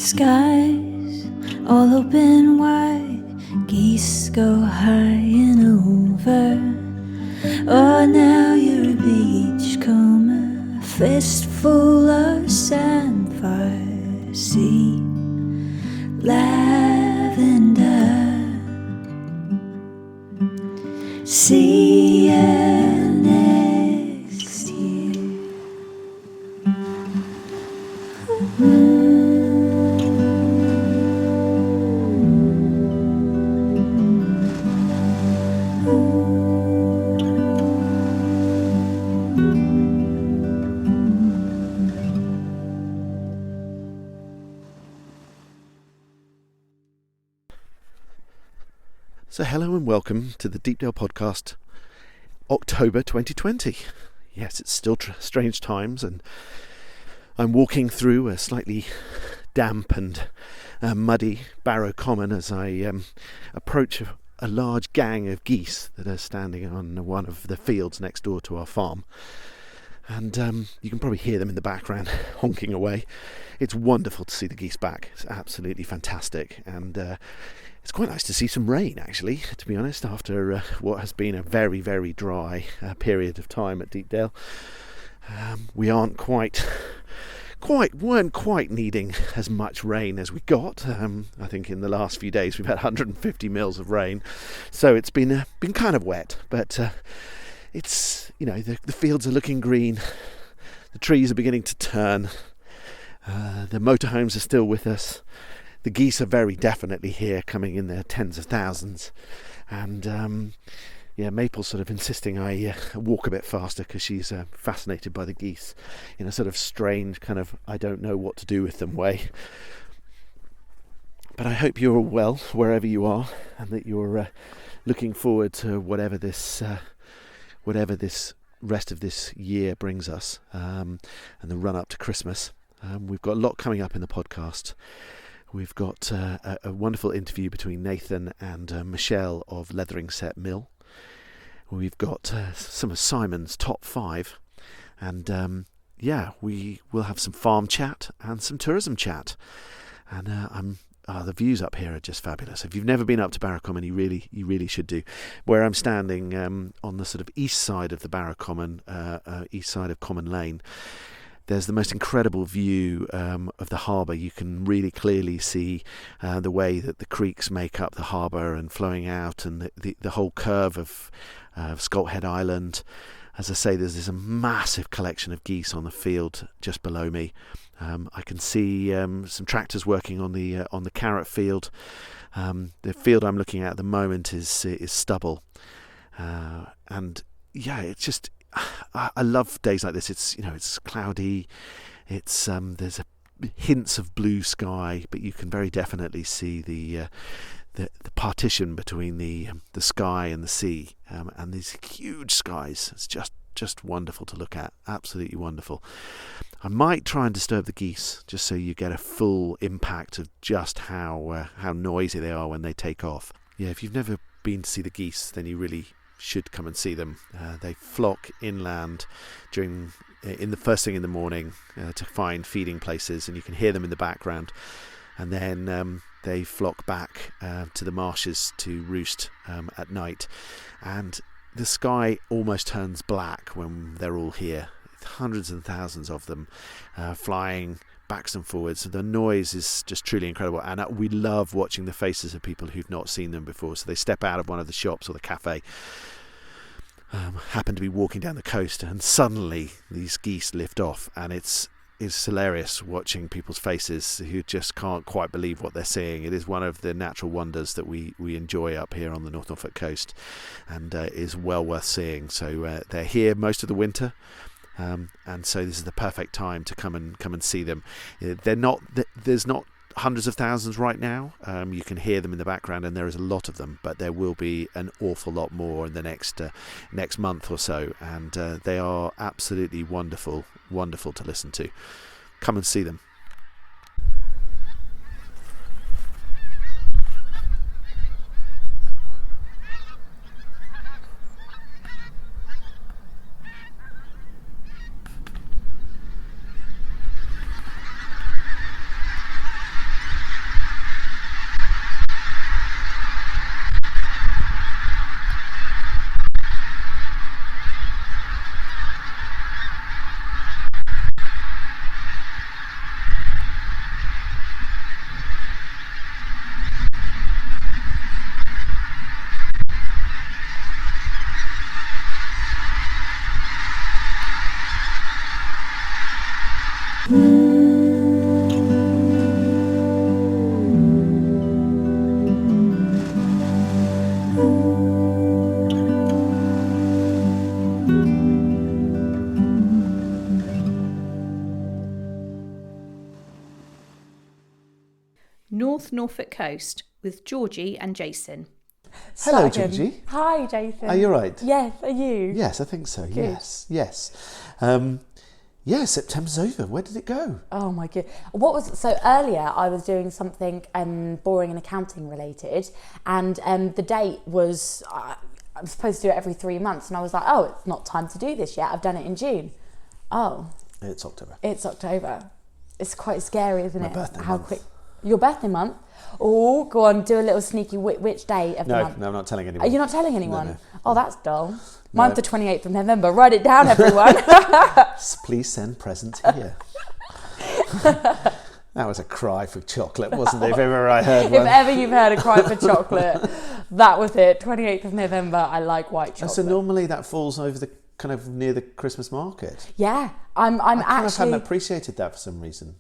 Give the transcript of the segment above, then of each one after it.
Skies all open wide, geese go high and over. Oh, now you're a beachcomber, a fistful of sandfire, sea, lavender. See you next year. So hello and welcome to the Deepdale podcast, October 2020. Yes, it's still strange times, and I'm walking through a slightly damp and muddy Barrow Common as I approach a large gang of geese that are standing on one of the fields next door to our farm. And you can probably hear them in the background honking away. It's wonderful to see the geese back. It's absolutely fantastic, and it's quite nice to see some rain, actually, to be honest, after what has been a very, very dry period of time at Deepdale. We weren't quite needing as much rain as we got. I think in the last few days we've had 150 mils of rain, so it's been kind of wet, but it's, you know, the fields are looking green, the trees are beginning to turn, the motorhomes are still with us. The geese are very definitely here, coming in their tens of thousands, and Maple's sort of insisting I walk a bit faster because she's fascinated by the geese in a sort of strange kind of I don't know what to do with them way. But I hope you're all well wherever you are, and that you're looking forward to whatever this rest of this year brings us, and the run up to Christmas. We've got a lot coming up in the podcast. We've got a wonderful interview between Nathan and Michelle of Letheringsett Mill. We've got some of Simon's top 5. And we will have some farm chat and some tourism chat. And the views up here are just fabulous. If you've never been up to Barrow Common, you really should do. Where I'm standing on the sort of east side of the Barrow Common, east side of Common Lane, there's the most incredible view of the harbour. You can really clearly see the way that the creeks make up the harbour and flowing out, and the whole curve of Scolt Head Island. As I say, there's this massive collection of geese on the field just below me. I can see some tractors working on the carrot field. The field I'm looking at the moment is stubble, and it's just. I love days like this. It's cloudy. It's there's hints of blue sky, but you can very definitely see the partition between the sky and the sea, and these huge skies. It's just wonderful to look at. Absolutely wonderful. I might try and disturb the geese just so you get a full impact of just how noisy they are when they take off. Yeah, if you've never been to see the geese, then you really should come and see them. They flock inland in the first thing in the morning to find feeding places, and you can hear them in the background, and then they flock back to the marshes to roost at night, and the sky almost turns black when they're all here. Hundreds and thousands of them flying backs and forwards. The noise is just truly incredible, and we love watching the faces of people who've not seen them before. So they step out of one of the shops or the cafe, happen to be walking down the coast, and suddenly these geese lift off, and it's hilarious watching people's faces who just can't quite believe what they're seeing. It is one of the natural wonders that we enjoy up here on the North Norfolk Coast, and is well worth seeing. So they're here most of the winter. And so this is the perfect time to come and see them. There's not hundreds of thousands right now. You can hear them in the background, and there is a lot of them, but there will be an awful lot more in the next month or so, and they are absolutely wonderful to listen to. Come and see them. North Norfolk Coast with Georgie and Jason. Hello, Georgie. Hi, Jason. Are you right? Yes, are you? Yes, I think so. Good. Yes. September's over. Where did it go? Oh my god. So earlier I was doing something boring and accounting related, and the date was I'm supposed to do it every 3 months, and I was like, oh, it's not time to do this yet. I've done it in June. Oh. It's October. It's quite scary, isn't it? My birthday How month. quick. Your birthday month? Oh, go on, do a little sneaky which day of the month? No, I'm not telling anyone. Are you not telling anyone? No. Oh, that's dull. Mine's the 28th of November. Write it down, everyone. Please send presents here. That was a cry for chocolate, wasn't it? If ever I heard one. If ever you've heard a cry for chocolate, that was it. 28th of November. I like white chocolate. So normally that falls over the kind of near the Christmas market. Yeah, I'm I kind of actually. hadn't appreciated that for some reason.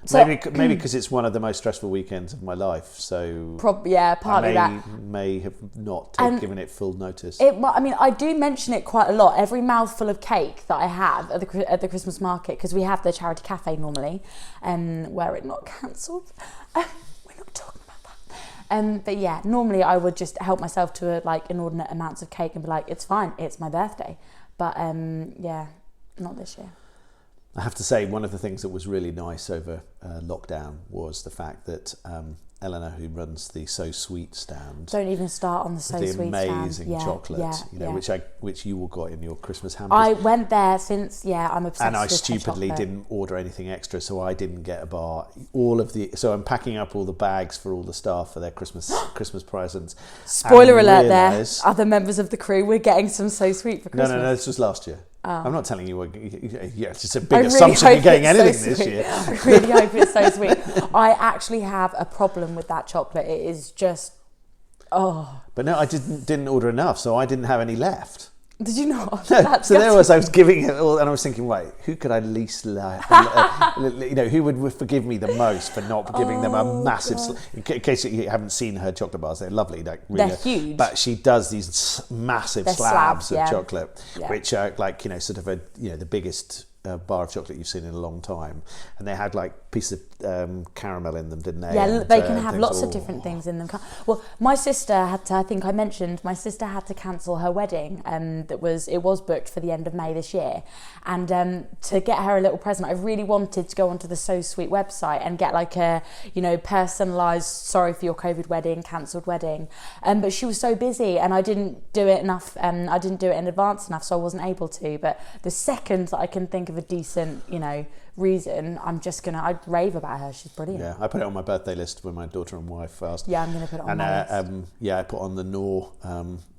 So, maybe because it's one of the most stressful weekends of my life. So partly that. may have not given it full notice. I do mention it quite a lot. Every mouthful of cake that I have at the Christmas market, because we have the charity cafe normally, were it not cancelled. We're not talking about that. But yeah, normally I would just help myself to like inordinate amounts of cake and be like, it's fine, it's my birthday. But not this year. I have to say, one of the things that was really nice over lockdown was the fact that Eleanor, who runs the So Sweet stand, don't even start on the So Sweet stand. The amazing chocolate, which you all got in your Christmas hampers. I went there since I'm obsessed. And I with her stupidly chocolate. didn't order anything extra, so I didn't get a bar. So I'm packing up all the bags for all the staff for their Christmas presents. Spoiler alert! There, other members of the crew, we're getting some So Sweet for Christmas. No, this was last year. I'm not telling you. It's just a big really assumption you're getting anything so this year. I really hope it's so sweet. I actually have a problem with that chocolate. It is just, But no, I didn't order enough, so I didn't have any left. Did you not? No, so there I was giving it all, and I was thinking, right, who could I least like? Who would forgive me the most for not giving them a massive? In case you haven't seen her chocolate bars, they're lovely, really, they're huge. But she does these massive slabs of chocolate, which are sort of the biggest bar of chocolate you've seen in a long time, and they had like pieces of caramel in them, didn't they? Yeah, and, they can have lots of different things in them. Well, my sister had to. I think I mentioned my sister had to cancel her wedding. It was booked for the end of May this year, and to get her a little present, I really wanted to go onto the So Sweet website and get like a personalised sorry for your COVID wedding, cancelled wedding. But she was so busy, and I didn't do it enough. I didn't do it in advance enough, so I wasn't able to. But the second that I can think of a decent, reason, I'd rave about her. She's brilliant. Yeah, I put it on my birthday list when my daughter and wife asked. Yeah, I'm going to put it on my list. I put on the Knorr,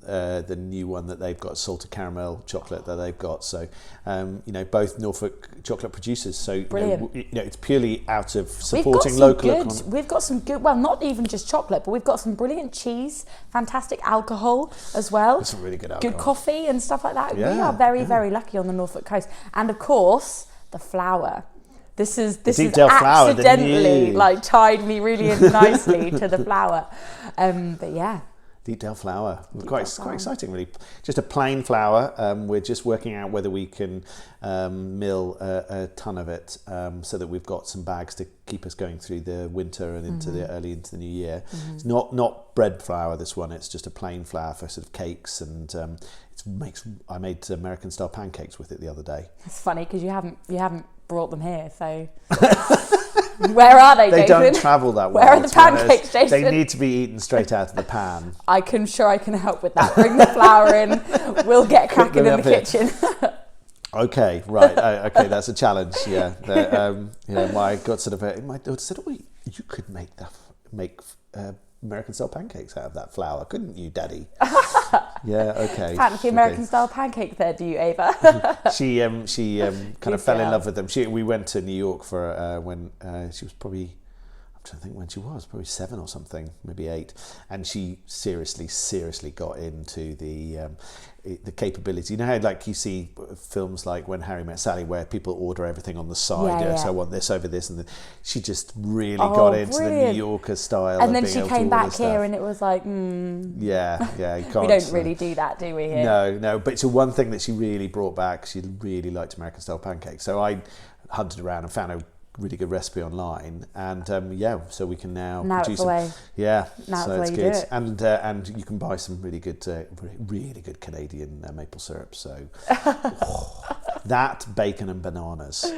the new one that they've got, salted caramel chocolate that they've got. So, both Norfolk chocolate producers. So, brilliant. It's purely out of supporting local. We've got some good. Well, not even just chocolate, but we've got some brilliant cheese, fantastic alcohol as well. That's some really good alcohol. Good coffee and stuff like that. Yeah, we are very, very lucky on the Norfolk coast, and of course the flour. This is Deepdale Flour, accidentally tied me really nicely to the flour. But yeah. Deepdale Flour. Quite exciting, really. Just a plain flour. We're just working out whether we can mill a ton of it so that we've got some bags to keep us going through the winter and into the new year. Mm-hmm. It's not bread flour, this one. It's just a plain flour for sort of cakes, and I made American style pancakes with it the other day. It's funny because you haven't brought them here, so where are they, Jason? They don't travel that well. Where are the pancakes, Jason? They need to be eaten straight out of the pan. I can help with that. Bring the flour in. We'll get cracking in the kitchen. Okay, right. Okay, that's a challenge. Yeah. My daughter said, "Oh, you could make American style pancakes out of that flour, couldn't you, Daddy?" Yeah, okay. Fancy American style pancakes there, do you, Ava? She kind of fell in love with them. We went to New York for when she was probably, I'm trying to think when she was, probably 7 or something, maybe 8, and she seriously got into the capability. You know how you see films like When Harry Met Sally where people order everything on the side, so I want this over this, and she just really got into the New Yorker style. And then she came back here and it was like, yeah, you can't. We don't really do that, do we, here? No, but it's one thing that she really brought back. She really liked American style pancakes. So I hunted around and found a really good recipe online, and so we can now it's produce the way. Yeah, Now so it's it's the way you good, do it. and you can buy some really good Canadian maple syrup. So that bacon and bananas.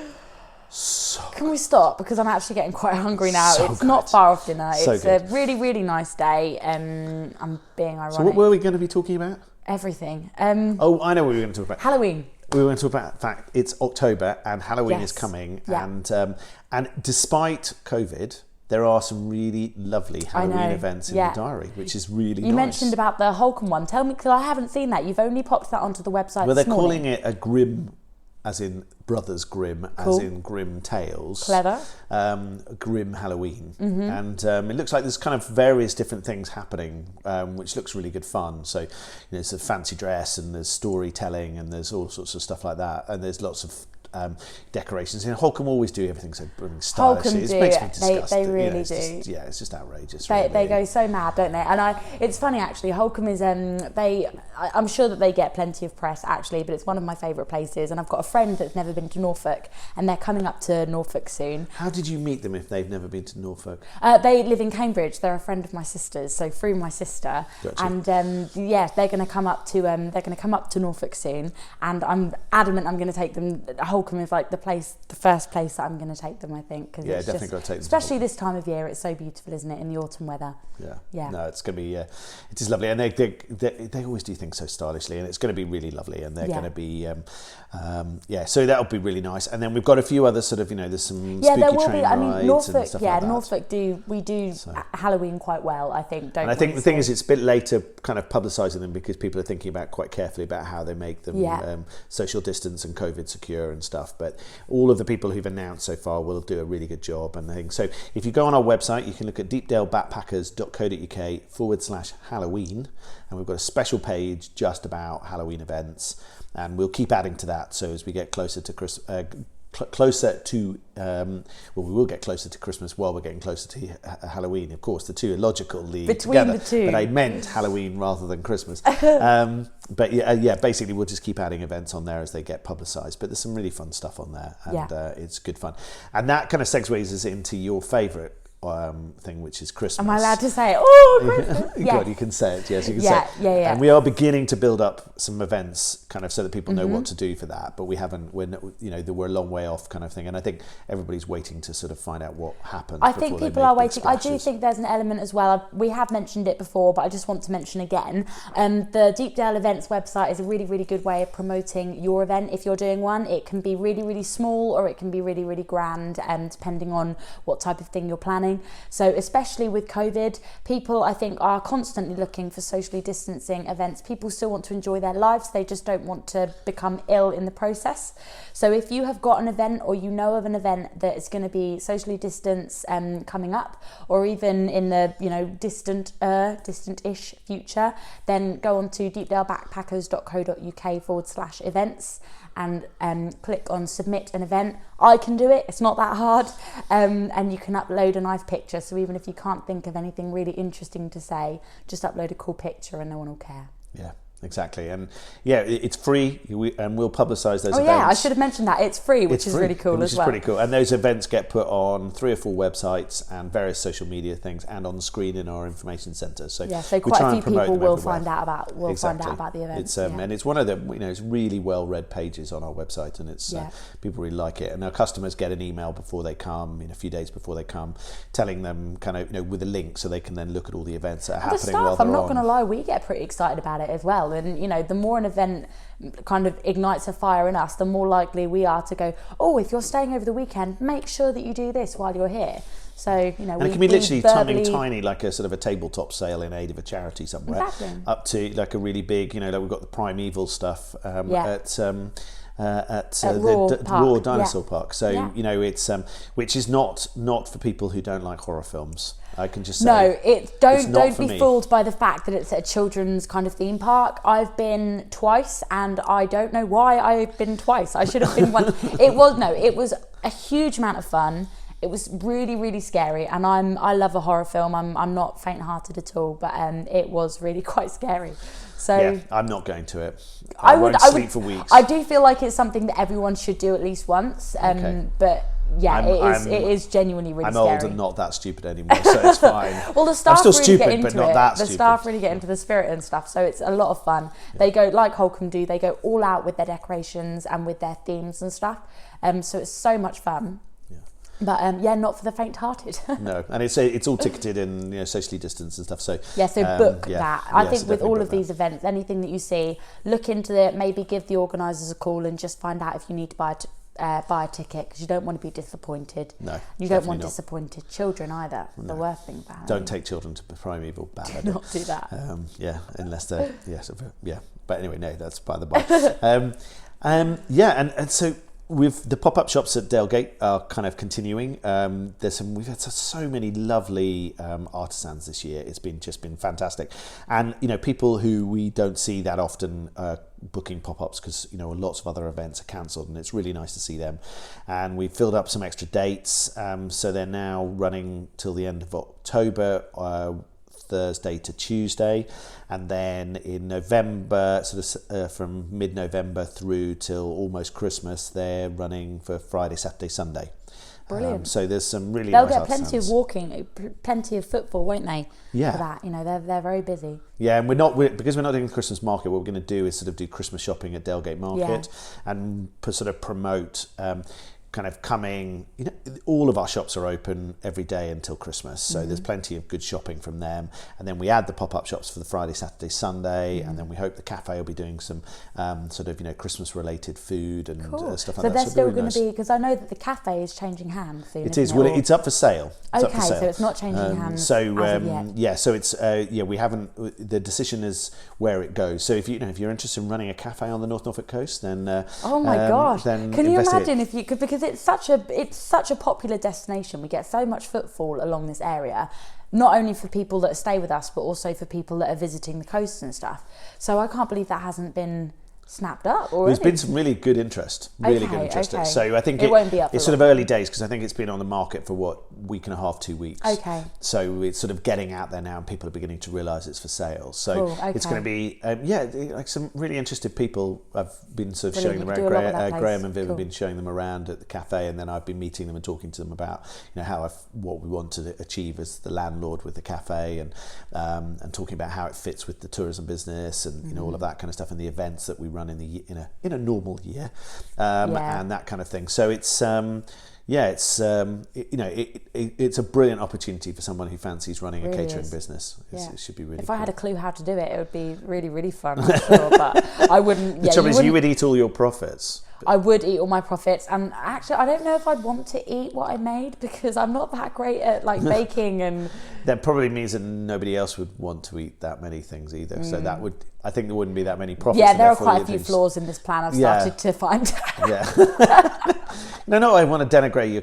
So Can we stop? Because I'm actually getting quite hungry now. So It's not good. far off dinner. So It's good. a really, really nice day. I'm being ironic. So what were we going to be talking about? Everything. Oh, I know what we were going to talk about. Halloween. We were going to talk about the fact it's October and Halloween Yes. is coming, Yeah. and despite COVID, there are some really lovely Halloween events in yeah. the diary, which is really You nice. mentioned about the Holcomb one. Tell me, because I haven't seen that. You've only popped that onto the website Well, they're this morning. calling it a Grimm, as in Brothers Grimm, Cool. as in Grimm Tales. Clever. Grimm Halloween. Mm-hmm. And it looks like there's kind of various different things happening, which looks really good fun. So, there's a fancy dress and there's storytelling and there's all sorts of stuff like that. And there's lots of decorations. Holcomb always do everything so stylish. Holcomb It do. makes me disgust. They really it's do. Just, it's just outrageous. They really. go so mad, don't they? And it's funny actually. Holcomb is I'm sure that they get plenty of press actually, but it's one of my favourite places. And I've got a friend that's never been to Norfolk, and they're coming up to Norfolk soon. How did you meet them if they've never been to Norfolk? They live in Cambridge. They're a friend of my sister's, so through my sister. Gotcha. And they're going to come up to Norfolk soon. And I'm adamant I'm going to take them. Holcomb is like the first place that I'm going to take them. I think because Yeah, it's definitely just, got to take them to especially Holcomb. this time of year. It's so beautiful, isn't it? In the autumn weather. Yeah. No, it's going to be. It is lovely, and they always do things so stylishly, and it's going to be really lovely, and they're going to be. So that'll be really nice, and then we've got a few other sort of there's some spooky there will train be. I rides mean, Norfolk. and stuff like that. Norfolk we do Halloween quite well. I think. Don't And I think the thing is, it's a bit later kind of publicising them because people are thinking about quite carefully about how they make them social distance and COVID secure and stuff. But all of the people who've announced so far will do a really good job and things. So if you go on our website, you can look at deepdalebackpackers.co.uk/Halloween, and we've got a special page just about Halloween events, and we'll keep adding to that. So as we get closer to we will get closer to Christmas while we're getting closer to Halloween. Of course, the two are logically Between together, the two. but I meant Halloween rather than Christmas. But basically we'll just keep adding events on there as they get publicised. But there's some really fun stuff on there, and it's good fun. And that kind of segues us into your favourite thing, which is Christmas. Am I allowed to say it? Oh, Christmas! God, you can say it. Yes, you can say it. Yeah. And we are beginning to build up some events, kind of, so that people know what to do for that. But we haven't. We're a long way off, kind of thing. And I think everybody's waiting to sort of find out what happens. I think people are waiting. I do think there's an element as well. We have mentioned it before, but I just want to mention again. The Deepdale Events website is a really, really good way of promoting your event. If you're doing one, it can be really, really small, or it can be really, really grand, depending on what type of thing you're planning. So especially with COVID, people I think are constantly looking for socially distancing events. People still want to enjoy their lives. They just don't want to become ill in the process. So if you have got an event, or you know of an event that is going to be socially distanced coming up, or even in the distant-ish future, then go on to deepdalebackpackers.co.uk/events and click on submit an event. I can do it, it's not that hard, and you can upload a nice picture. So even if you can't think of anything really interesting to say, just upload a cool picture and no one will care. Yeah. Exactly, and it's free, and we'll publicise those events. Oh yeah, I should have mentioned that. It's free, which is really cool as well. Which is pretty cool, and those events get put on 3 or 4 websites and various social media things, and on the screen in our information centre. So quite a few people will find out about the events. It's and it's one of the it's really well read pages on our website, and it's people really like it. And our customers get an email before they come, a few days before they come, telling them kind of with a link so they can then look at all the events that are happening while they're on. I'm not going to lie, we get pretty excited about it as well. And the more an event kind of ignites a fire in us, the more likely we are to go, oh, if you're staying over the weekend, make sure that you do this while you're here. So and it can be literally something tiny, like a sort of a tabletop sale in aid of a charity somewhere, up to like a really big, like we've got the primeval stuff at the Raw Dinosaur Park. So it's which is not for people who don't like horror films. I can just say don't be fooled by the fact that it's a children's kind of theme park. I've been twice, and I don't know why I've been twice. I should have been once. It was a huge amount of fun. It was really, really scary, and I love a horror film. I'm not faint-hearted at all, but it was really quite scary. So I'm not going to it. I won't sleep for weeks. I do feel like it's something that everyone should do at least once. But it is genuinely really I'm scary. old and not that stupid anymore, so it's fine. Well, the staff I'm still really stupid, get into but not it. that The stupid. staff really get into the spirit and stuff, so it's a lot of fun. They go, like Holcombe do, they go all out with their decorations and with their themes and stuff. So it's so much fun. But not for the faint-hearted. No, and it's all ticketed and socially distanced and stuff. So book that. I think so with all definitely of book these events, anything that you see, look into it. Maybe give the organisers a call and just find out if you need to buy a ticket, because you don't want to be disappointed. No, you don't want disappointed children either. No. The worst thing about it. Don't take children to primeval bad. Do not do that. Unless they're But anyway, no, that's by the by. And so. With the pop-up shops at Dalegate are kind of continuing. We've had so many lovely artisans this year. It's been fantastic, and people who we don't see that often booking pop-ups, because lots of other events are cancelled, and it's really nice to see them. And we filled up some extra dates, so they're now running till the end of October. Thursday to Tuesday, and then in November, from mid-November through till almost Christmas, they're running for Friday, Saturday, Sunday. Brilliant. So there's some really They'll nice get artisans. plenty of walking, plenty of footfall, won't they? Yeah. For that, they're very busy. Yeah, and because we're not doing the Christmas market, what we're going to do is sort of do Christmas shopping at Dalegate Market and sort of promote. Kind of coming, all of our shops are open every day until Christmas, so there's plenty of good shopping from them. And then we add the pop-up shops for the Friday, Saturday, Sunday, and then we hope the cafe will be doing some Christmas-related food and stuff like that. So they're still going to be, because I know that the cafe is changing hands soon. It is. Well, it's up for sale. So it's not changing hands. So as of yet. So it's we haven't. The decision is where it goes. So if you're interested in running a cafe on the North Norfolk Coast, then oh my gosh, then can you imagine if you could, because it's such a popular destination. We get so much footfall along this area, not only for people that stay with us, but also for people that are visiting the coast and stuff. So I can't believe that hasn't been snapped up already. There's been some really good interest. Okay. So I think it won't be up for it's sort of early days, because I think it's been on the market for week and a half, 2 weeks. Okay. So it's sort of getting out there now, and people are beginning to realise it's for sale. So cool. it's going to be like some really interested people. I've been sort of showing them around. Graham and Viv have been showing them around at the cafe, and then I've been meeting them and talking to them about what we want to achieve as the landlord with the cafe, and talking about how it fits with the tourism business, and all of that kind of stuff, and the events that we run in a normal year, and that kind of thing. So it's it's a brilliant opportunity for someone who fancies running a catering business. It should be really. If cool. I had a clue how to do it, it would be really, really fun. I'm sure, but I wouldn't. The trouble is, you would eat all your profits. I would eat all my profits, and actually, I don't know if I'd want to eat what I made, because I'm not that great at baking, and that probably means that nobody else would want to eat that many things either. So I think there wouldn't be that many profits. Yeah, there are quite a few flaws in this plan. I've started to find. No, I want to denigrate your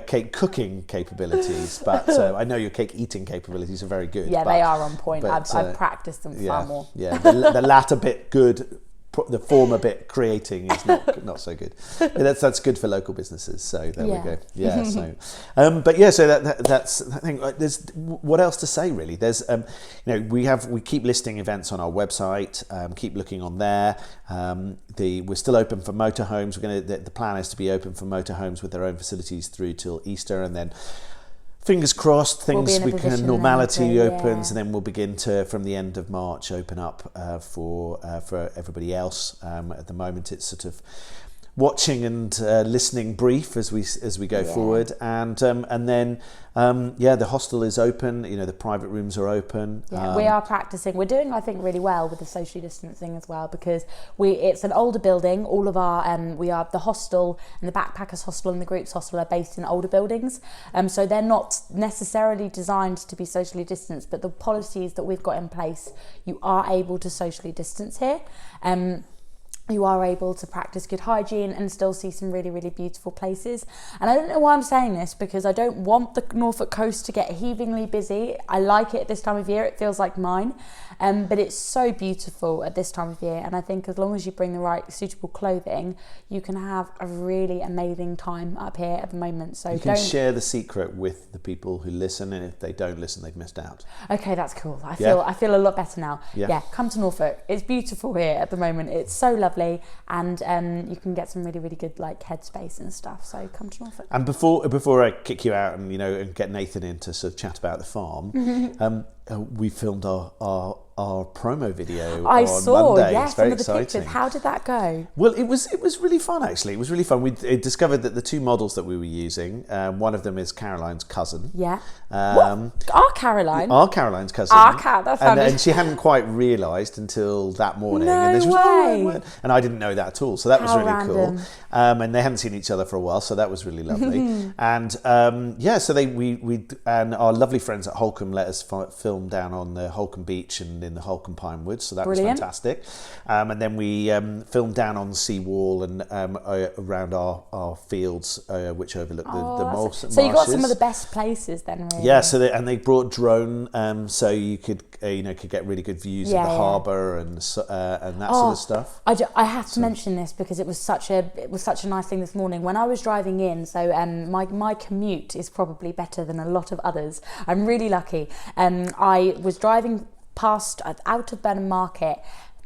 cake cooking capabilities, but I know your cake eating capabilities are very good. Yeah, they are on point. I've practiced them far more. Yeah, the latter bit good. The former bit creating is not so good, but that's good for local businesses. So there we go. Yeah. So, so that's I think there's what else to say really. There's we keep listing events on our website. Keep looking on there. We're still open for motorhomes. The plan is to be open for motorhomes with their own facilities through till Easter, and then. Fingers crossed, normality opens, and then we'll begin to, from the end of March, open up for everybody else. At the moment, it's sort of watching and listening brief as we go forward, and then the hostel is open. The private rooms are open. Yeah, we are practicing. We're doing, I think, really well with the socially distancing as well, because it's an older building. All of our the hostel and the backpackers hostel and the groups hostel are based in older buildings, so they're not necessarily designed to be socially distanced. But the policies that we've got in place, you are able to socially distance here. You are able to practice good hygiene and still see some really, really beautiful places. And I don't know why I'm saying this, because I don't want the Norfolk coast to get heavingly busy. I like it at this time of year. It feels like mine. But it's so beautiful at this time of year. And I think as long as you bring the right suitable clothing, you can have a really amazing time up here at the moment. So you can share the secret with the people who listen, and if they don't listen, they've missed out. Okay, that's cool. I feel a lot better now. Yeah, come to Norfolk. It's beautiful here at the moment. It's so lovely. lovely, and you can get some really, really good like headspace and stuff. So come to Norfolk. And before I kick you out and and get Nathan in to sort of chat about the farm, we filmed our promo video I on saw, Monday. yes, It's very some of the exciting. pictures. How did that go? Well, it was really fun actually. It was really fun. We discovered that the two models that we were using, one of them is Caroline's cousin. Yeah. Our Caroline's cousin. That sounded... and she hadn't quite realised until that morning. No and she was, way. And I didn't know that at all. So that was How really random. cool. And they hadn't seen each other for a while, so that was really lovely. And so we and our lovely friends at Holcombe let us film down on the Holcombe Beach and in the Holcombe Pine Woods, so that was fantastic. And then we filmed down on the seawall and around our fields, which overlook the marshes. So you got some of the best places then, really. Yeah, so they brought drone, so you could get really good views of the harbour and that sort of stuff. I have to mention this because it was such a nice thing this morning when I was driving in. So my commute is probably better than a lot of others. I'm really lucky. I was driving out of Burnham Market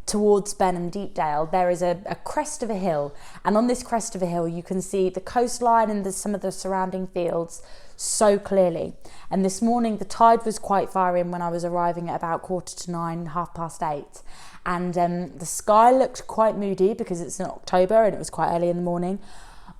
towards Burnham Deepdale. There is a crest of a hill, and on this crest of a hill you can see the coastline and some of the surrounding fields so clearly. And this morning the tide was quite far in when I was arriving at about 9:15, 8:30, and the sky looked quite moody because it's in October and it was quite early in the morning.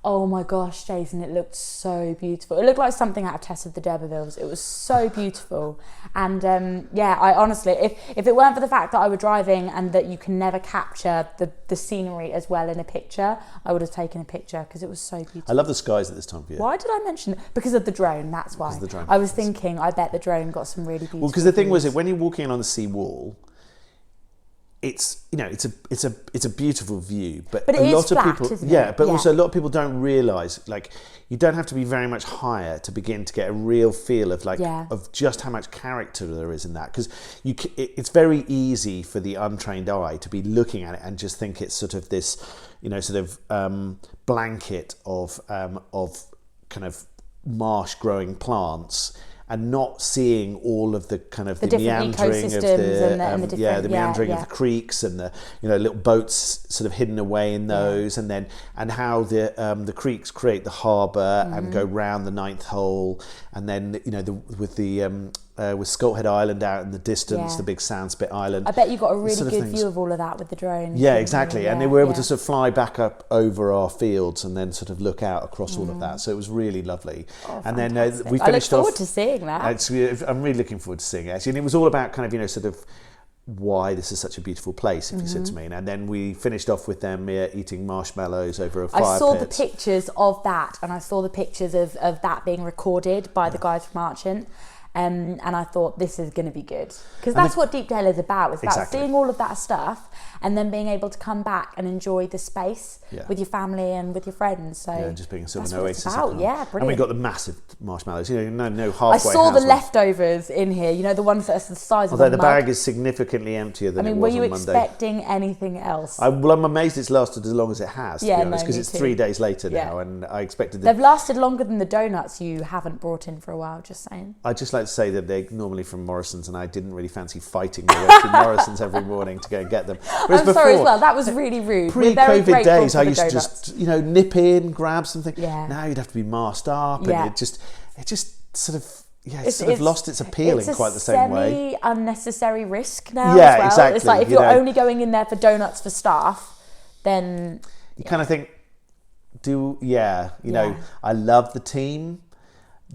Oh my gosh, Jason, it looked so beautiful. It looked like something out of Tess of the D'Urbervilles. It was so beautiful. And I honestly, if it weren't for the fact that I was driving and that you can never capture the scenery as well in a picture, I would have taken a picture because it was so beautiful. I love the skies at this time of year. Why did I mention it? Because of the drone, that's why. The drone. I was thinking, I bet the drone got some really beautiful because the thing was, views. when you're walking along the sea wall, it's a beautiful view, but it a is lot flat, of people, isn't it? also a lot of people don't realise, like, you don't have to be very much higher to begin to get a real feel of of just how much character there is in that, because it's very easy for the untrained eye to be looking at it and just think it's sort of this, blanket of kind of marsh growing plants, and not seeing all of the kind of the meandering of the meandering of the creeks and the little boats sort of hidden away in those, and how the creeks create the harbour and go round the ninth hole, and then with Scolt Head Island out in the distance, the big Sandspit Island. I bet you got a really good view of all of that with the drone. Yeah, exactly. And they were able to sort of fly back up over our fields and then sort of look out across all of that. So it was really lovely. And then we finished off. I look forward to seeing that. I'm really looking forward to seeing it, actually. And it was all about kind of, sort of why this is such a beautiful place, if you said to me. And then we finished off with them eating marshmallows over a fire pit. I saw the pictures of that, and I saw the pictures of that being recorded by the guys from Archant. And I thought, this is going to be good. Because that's what Deepdale is about. It's about seeing all of that stuff and then being able to come back and enjoy the space with your family and with your friends. So just being sort of an oasis. Yeah, brilliant. And we got the massive marshmallows, no halfway. I saw the leftovers in here, the ones that are the size of a mug. Although the bag is significantly emptier than it was on Monday. Were you expecting anything else? I'm amazed it's lasted as long as it has, to be honest, because it's 3 days later now, and I expected... They've lasted longer than the donuts you haven't brought in for a while, just saying. I'd just like to say that they're normally from Morrison's, and I didn't really fancy fighting my way to Morrison's every morning to go and get them. Whereas I'm sorry as well, that was really rude. Pre-COVID days, I used to just, nip in, grab something. Yeah. Now you'd have to be masked up, and it just sort of... Yeah, it's sort of lost its appeal in quite the same way. It's a semi-unnecessary risk now as well. Exactly. It's like if you're only going in there for donuts for staff, then... You kind of think, I love the team.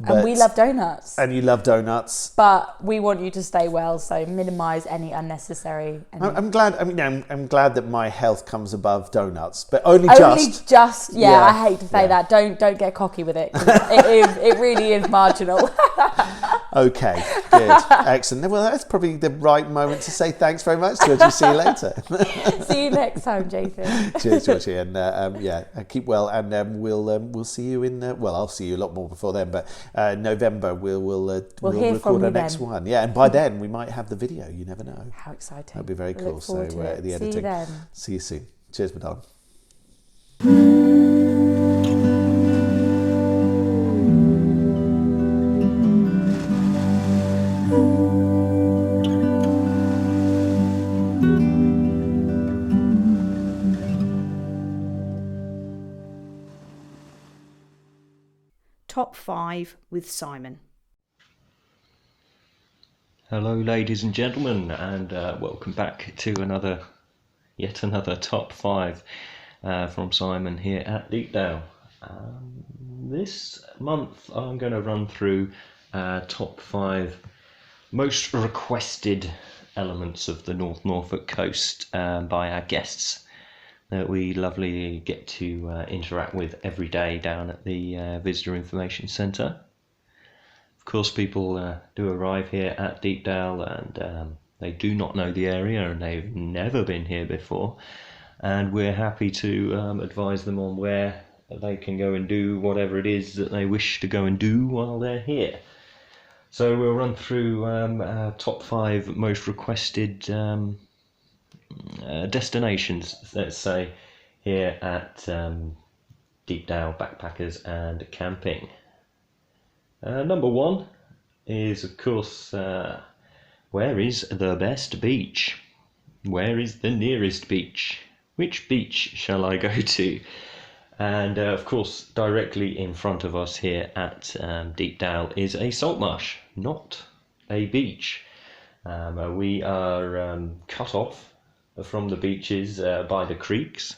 And we love donuts. And you love donuts. But we want you to stay well, so minimise any unnecessary... I'm glad that my health comes above donuts, but I hate to say that. Don't get cocky with it. It really is marginal. Okay, good. Excellent. Well, that's probably the right moment to say thanks very much, Georgie. See you later. See you next time, Jason. Cheers, Georgie. And keep well. And we'll see you in... I'll see you a lot more before then, but November we'll record our next one. Yeah, and by then we might have the video. You never know. How exciting. That'll be very cool. So the editing. See you then. See you soon. Cheers, my darling. Top 5 with Simon. Hello ladies and gentlemen, and welcome back to yet another Top 5 from Simon here at Deepdale. This month I'm going to run through Top 5 most requested elements of the North Norfolk Coast by our guests that we lovely get to interact with every day down at the Visitor Information Centre. Of course, people do arrive here at Deepdale and they do not know the area and they've never been here before, and we're happy to advise them on where they can go and do whatever it is that they wish to go and do while they're here. So we'll run through our top 5 most requested destinations, let's say, here at Deepdale Backpackers and Camping. Number 1 is, of course, where is the best beach? Where is the nearest beach? Which beach shall I go to? And of course, directly in front of us here at Deepdale is a salt marsh, not a beach. We are cut off from the beaches by the creeks.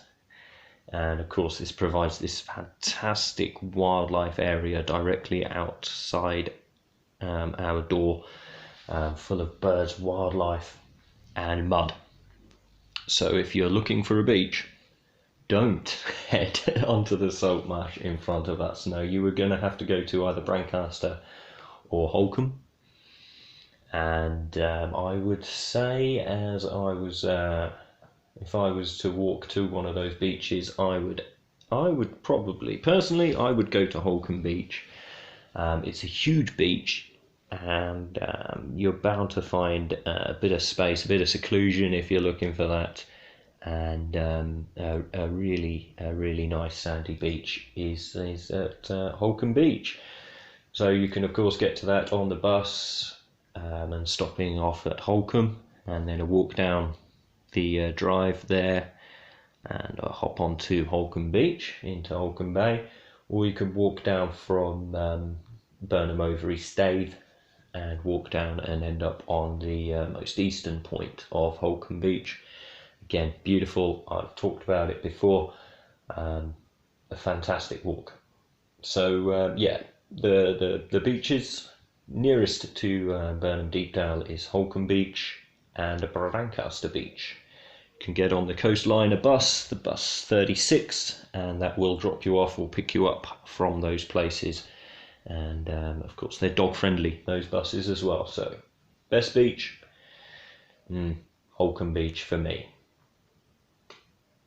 And of course, this provides this fantastic wildlife area directly outside our door, full of birds, wildlife, and mud. So if you're looking for a beach, don't head onto the salt marsh in front of us. No, you were going to have to go to either Brancaster or Holcombe. And I would say, if I was to walk to one of those beaches, I would probably, personally, I would go to Holcombe Beach. It's a huge beach, and you're bound to find a bit of space, a bit of seclusion if you're looking for that. And a really nice sandy beach is at Holcombe Beach. So you can, of course, get to that on the bus and stopping off at Holcombe, and then a walk down the drive there and hop onto Holcombe Beach into Holcombe Bay, or you can walk down from Burnham over East Staithe and walk down and end up on the most eastern point of Holcombe Beach. Again, beautiful. I've talked about it before. A fantastic walk. So the beaches nearest to Burnham Deepdale is Holcombe Beach and Brancaster Beach. You can get on the coastline the bus 36, and that will drop you off or pick you up from those places. And of course, they're dog friendly, those buses as well. So best beach, Holcombe Beach for me.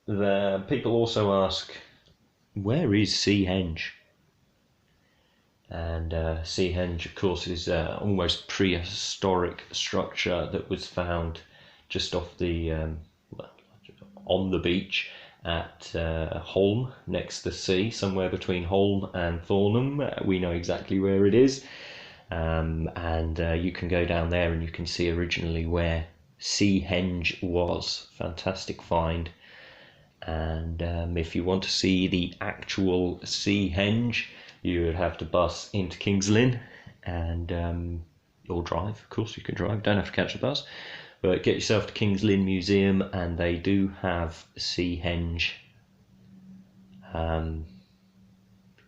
The people also ask, where is Henge? And Henge, of course, is almost prehistoric structure that was found just off the on the beach at Holme, next to the sea, somewhere between Holme and Thornham. We know exactly where it is, and you can go down there and you can see originally where Henge was. Fantastic find. And if you want to see the actual Henge, you would have to bus into King's Lynn and or drive. Of course, you can drive, don't have to catch a bus, but get yourself to King's Lynn Museum, and they do have Henge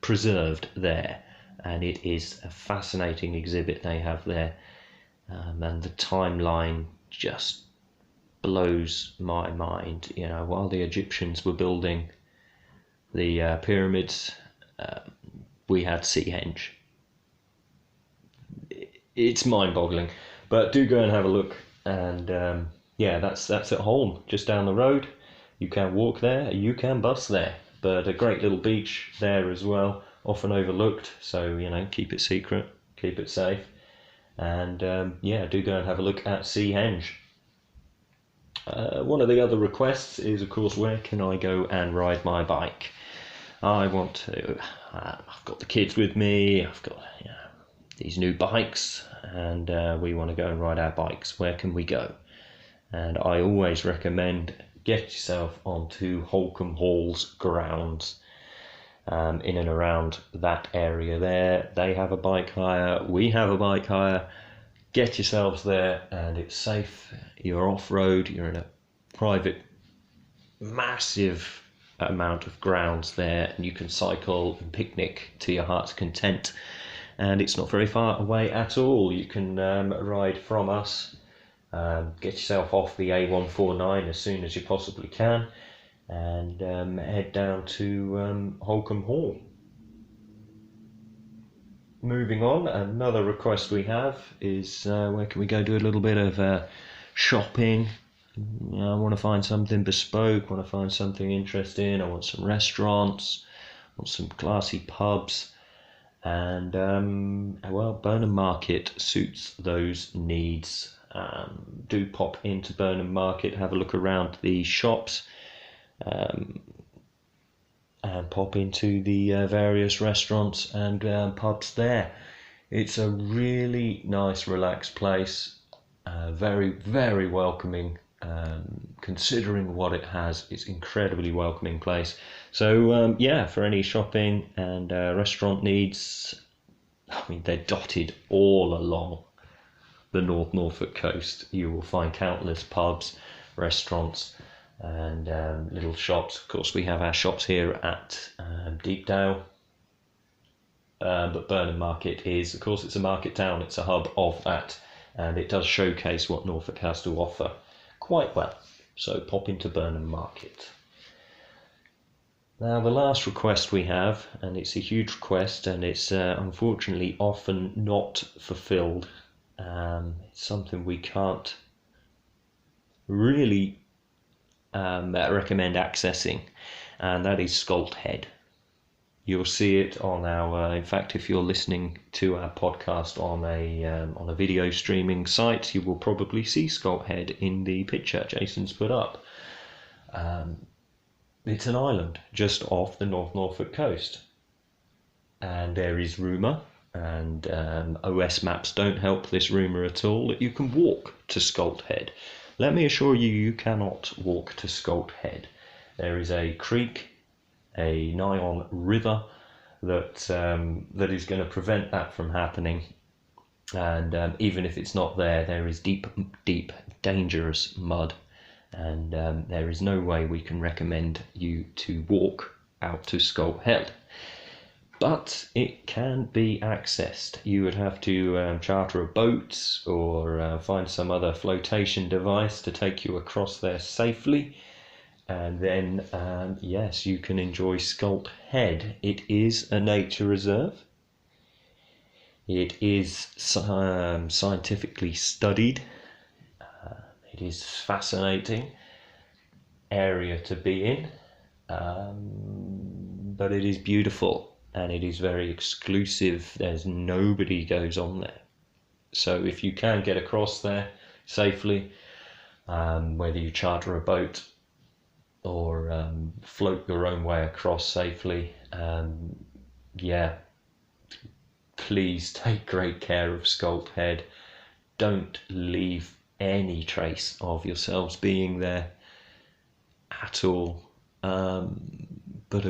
preserved there, and it is a fascinating exhibit they have there, and the timeline just blows my mind. You know, while the Egyptians were building the pyramids, we had Henge. It's mind-boggling, but do go and have a look. And that's at Holme, just down the road. You can walk there, you can bus there, but a great little beach there as well, often overlooked. So keep it secret, keep it safe, and do go and have a look at Henge. One of the other requests is, of course, where can I go and ride my bike? I want to. I've got the kids with me. I've got these new bikes, and we want to go and ride our bikes. Where can we go? And I always recommend get yourself onto Holcombe Hall's grounds. in and around that area there. They have a bike hire, we have a bike hire. Get yourselves there, and it's safe. You're off-road, you're in a private, massive amount of grounds there, and you can cycle and picnic to your heart's content. And it's not very far away at all. You can ride from us, get yourself off the A149 as soon as you possibly can, and head down to Holcombe Hall. Moving on, another request we have is where can we go do a little bit of shopping. I want to find something bespoke, want to find something interesting, I want some restaurants, I want some classy pubs, and well, Burnham Market suits those needs. Do pop into Burnham Market, have a look around the shops, and pop into the various restaurants and pubs there. It's a really nice, relaxed place, very, very welcoming. Considering what it has, it's incredibly welcoming place. So yeah, for any shopping and restaurant needs, I mean, they're dotted all along the North Norfolk coast. You will find countless pubs, restaurants, and little shops. Of course, we have our shops here at Deepdale, but Burnham Market is, of course, it's a market town, it's a hub of that, and it does showcase what Norfolk has to offer quite well. So pop into Burnham Market. Now, the last request we have, and it's a huge request, and it's unfortunately often not fulfilled. It's something we can't really recommend accessing, and that is Scolt Head. You'll see it on our, in fact, if you're listening to our podcast on a video streaming site, you will probably see Scolt Head in the picture Jason's put up. It's an island just off the North Norfolk coast, and there is rumour, and OS maps don't help this rumour at all, that you can walk to Scolt Head. Let me assure you, you cannot walk to Scolt Head. There is a creek, a nigh-on river that is going to prevent that from happening, and even if it's not there, there is deep, dangerous mud, and there is no way we can recommend you to walk out to Scolt Head. But it can be accessed. You would have to charter a boat or find some other flotation device to take you across there safely. And then, yes, you can enjoy Scolt Head. It is a nature reserve. It is scientifically studied. It is a fascinating area to be in. But it is beautiful. And it is very exclusive. There's nobody goes on there. So if you can get across there safely, whether you charter a boat or float your own way across safely, yeah, please take great care of Scolt Head. Don't leave any trace of yourselves being there at all. But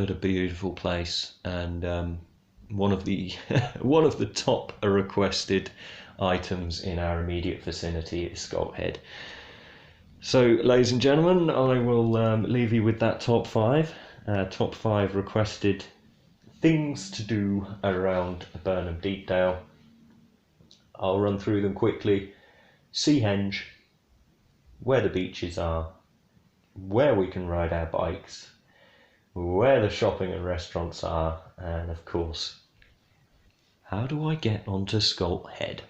a beautiful place, and one of the one of the top requested items in our immediate vicinity is Scolt Head. So, ladies and gentlemen, I will leave you with that top five requested things to do around Burnham Deepdale. I'll run through them quickly. See Henge, where the beaches are, where we can ride our bikes, where the shopping and restaurants are, and of course, how do I get onto Scolt Head?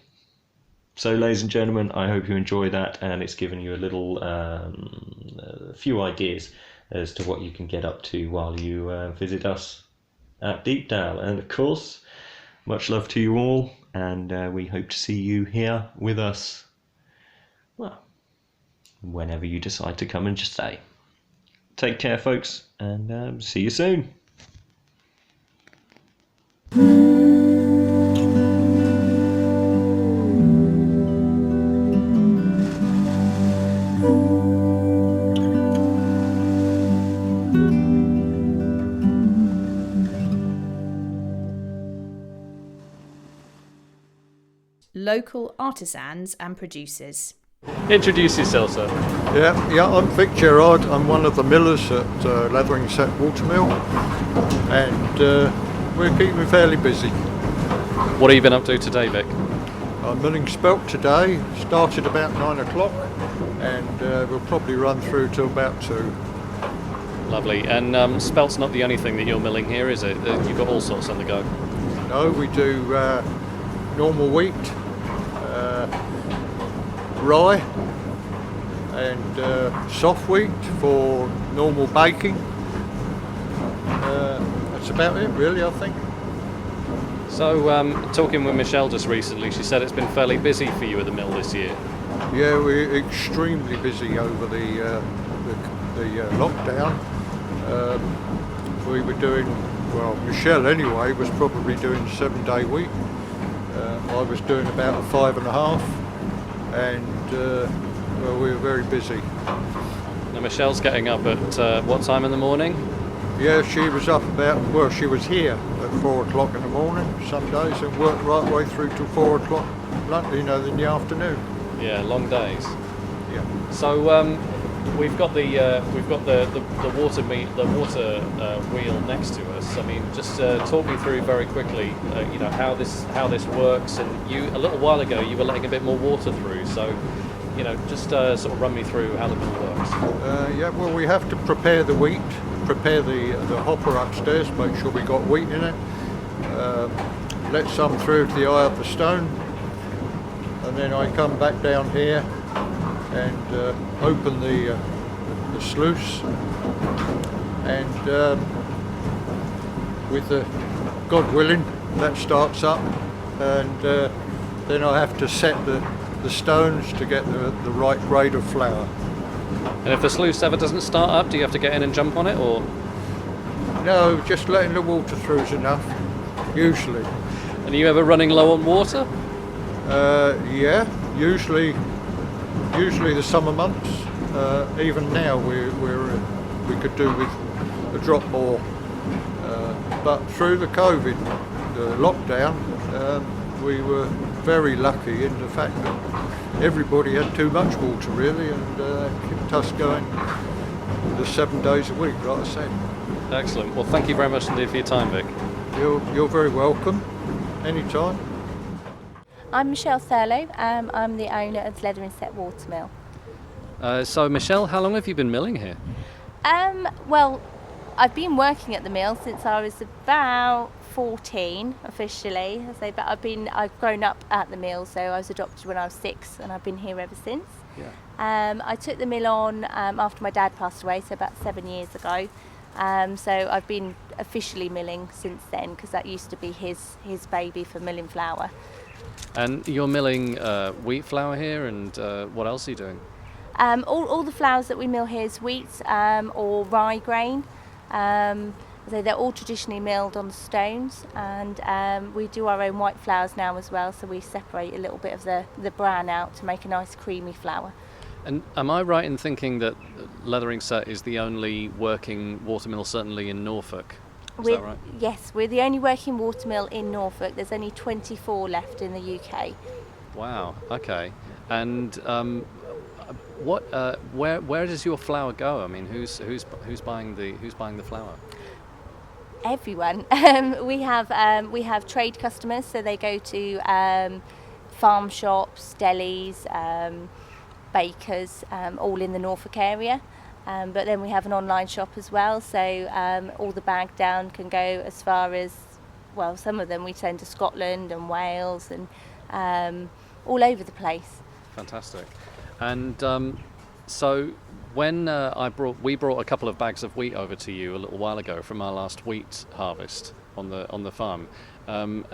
So, ladies and gentlemen, I hope you enjoy that, and it's given you a little a few ideas as to what you can get up to while you visit us at Deepdale. And of course, much love to you all, and we hope to see you here with us, well, whenever you decide to come and stay. Take care, folks, and see you soon. local artisans and producers. Introduce yourself, sir. Yeah, I'm Vic Gerard. I'm one of the millers at Letheringsett Watermill, and we're keeping fairly busy. What have you been up to today, Vic? I'm milling spelt today. Started about 9 o'clock, and we'll probably run through till about 2. Lovely. And spelt's not the only thing that you're milling here, is it? You've got all sorts on the go. No, we do normal wheat, rye, and soft wheat for normal baking. That's about it, really, I think. So, talking with Michelle just recently, she said it's been fairly busy for you at the mill this year. Yeah, we're extremely busy over the lockdown. We were doing, well, Michelle anyway was probably doing a 7-day week. I was doing about a 5.5, and well, we were very busy. Now, Michelle's getting up at what time in the morning? Yeah, she was up about, well, she was here at 4 o'clock in the morning some days and worked right way through till 4 o'clock, in the afternoon. Yeah, long days. Yeah. So we've got the water wheel next to us. I mean, just talk me through very quickly, how this works. And you, a little while ago, you were letting a bit more water through. So, just sort of run me through how the mill works. Yeah, well, we have to prepare the wheat, prepare the hopper upstairs, make sure we got wheat in it. Let some through to the eye of the stone, and then I come back down here and open the sluice, and with the God willing, that starts up, and then I have to set the stones to get the right grade of flour. And if the sluice ever doesn't start up, do you have to get in and jump on it, or? No, just letting the water through is enough, usually. And are you ever running low on water? Yeah, usually the summer months. Even now we could do with a drop more. But through the COVID, the lockdown, we were very lucky in the fact that everybody had too much water really, and kept us going the 7 days a week, like I said. Excellent. Well, thank you very much indeed for your time, Vic. You're very welcome. Anytime. I'm Michelle Thurlow. I'm the owner of Letheringsett Watermill. So, Michelle, how long have you been milling here? Well, I've been working at the mill since I was about 14 officially. But I've grown up at the mill, so I was adopted when I was 6, and I've been here ever since. Yeah. I took the mill on after my dad passed away, so about 7 years ago. So I've been officially milling since then, because that used to be his baby for milling flour. And you're milling wheat flour here, and what else are you doing? All the flours that we mill here is wheat or rye grain. So they're all traditionally milled on the stones, and we do our own white flours now as well, so we separate a little bit of the bran out to make a nice creamy flour. And am I right in thinking that Letheringsett is the only working watermill, certainly in Norfolk? Is that right? Yes, we're the only working watermill in Norfolk. There's only 24 left in the UK. Wow. Okay. And where does your flour go? I mean, who's buying the flour? Everyone. We have trade customers, so they go to farm shops, delis, bakers, all in the Norfolk area. But then we have an online shop as well, so all the bag down can go as far as, well, some of them we send to Scotland and Wales and all over the place. Fantastic. And so when we brought a couple of bags of wheat over to you a little while ago from our last wheat harvest on the farm. Can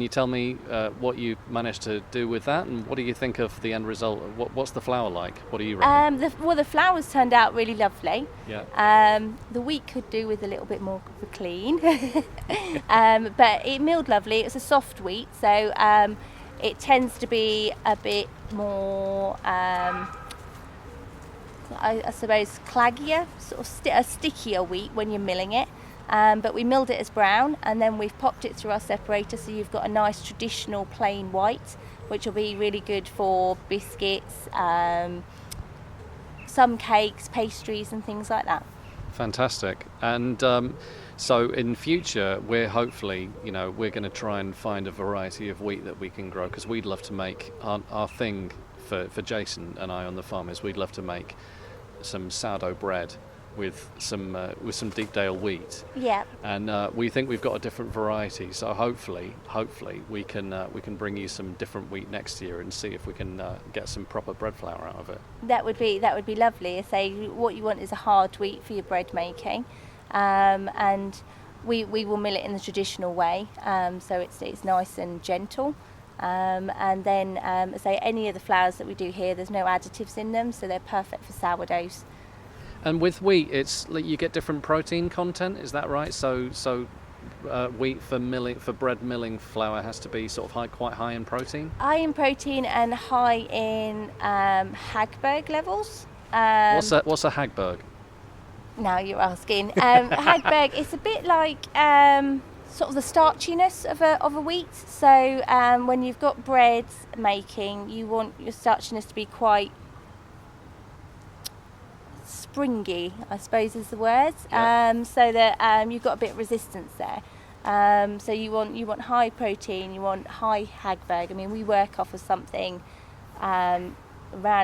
you tell me what you managed to do with that, and what do you think of the end result? What's the flour like? What do you reckon? The flour's turned out really lovely. Yeah. The wheat could do with a little bit more of a clean, but it milled lovely. It's a soft wheat, so it tends to be a bit more, I suppose, claggier, sort of a stickier wheat when you're milling it. but we milled it as brown, and then we've popped it through our separator, so you've got a nice traditional plain white, which will be really good for biscuits, some cakes, pastries and things like that. Fantastic. And so in future, we're hopefully, we're going to try and find a variety of wheat that we can grow, because we'd love to make our thing for Jason and I on the farm is we'd love to make some sourdough bread with some Deepdale wheat. Yeah. And we think we've got a different variety. So hopefully we can bring you some different wheat next year and see if we can get some proper bread flour out of it. That would be lovely. I say what you want is a hard wheat for your bread making, and we will mill it in the traditional way, so it's nice and gentle. And then say any of the flours that we do here, there's no additives in them, so they're perfect for sourdoughs. And with wheat, it's you get different protein content. Is that right? So wheat for bread milling flour has to be sort of quite high in protein. High in protein and high in Hagberg levels. What's a Hagberg? Now you're asking. Hagberg, it's a bit like sort of the starchiness of a wheat. So when you've got bread making, you want your starchiness to be quite springy, I suppose is the word. Yeah. So that you've got a bit of resistance there. So you want high protein, you want high Hagberg. I mean, we work off of something around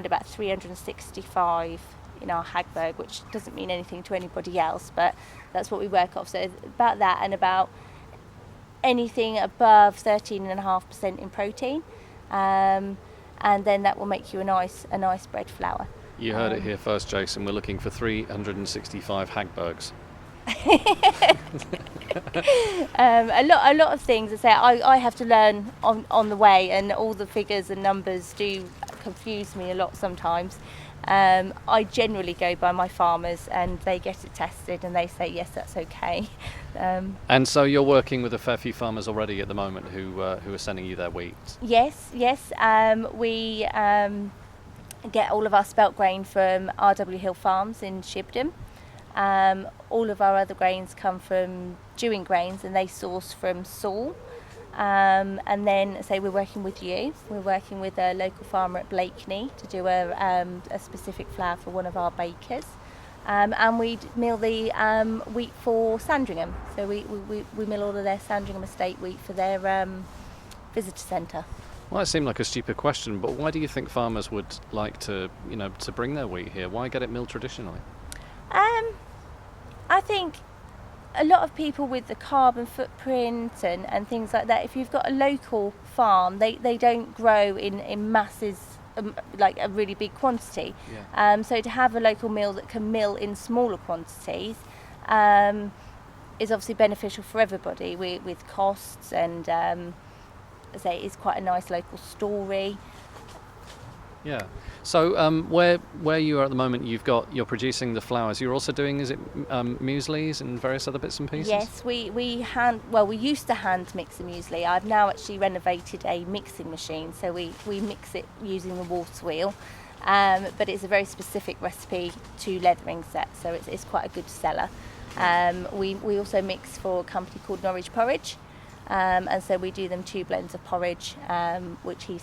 about 365 in our Hagberg, which doesn't mean anything to anybody else, but that's what we work off. So about that, and about anything above 13.5% in protein, and then that will make you a nice bread flour. You heard it here first, Jason. We're looking for 365 Hagbergs. A lot of things. I say I have to learn on the way, and all the figures and numbers do confuse me a lot sometimes. I generally go by my farmers, and they get it tested, and they say yes, that's okay. And so you're working with a fair few farmers already at the moment who are sending you their wheat. Yes. We get all of our spelt grain from RW Hill Farms in Shibden. All of our other grains come from Dewing Grains, and they source from Saul. And then, say we're working with you. We're working with a local farmer at Blakeney to do a specific flour for one of our bakers. And we mill the wheat for Sandringham. So we mill all of their Sandringham estate wheat for their visitor centre. Well, it seemed like a stupid question, but why do you think farmers would like to bring their wheat here? Why get it milled traditionally? I think a lot of people with the carbon footprint and things like that, if you've got a local farm, they don't grow in masses, like a really big quantity. Yeah. So to have a local mill that can mill in smaller quantities is obviously beneficial for everybody with costs, and say it's quite a nice local story. Yeah. So where you are at the moment, you're producing the flours. You're also doing, is it mueslis and various other bits and pieces? Yes, we used to hand mix the muesli. I've now actually renovated a mixing machine, so we mix it using the water wheel. But it's a very specific recipe to Letheringsett, so it's quite a good seller. We also mix for a company called Norwich Porridge, and so we do them 2 blends of porridge, which he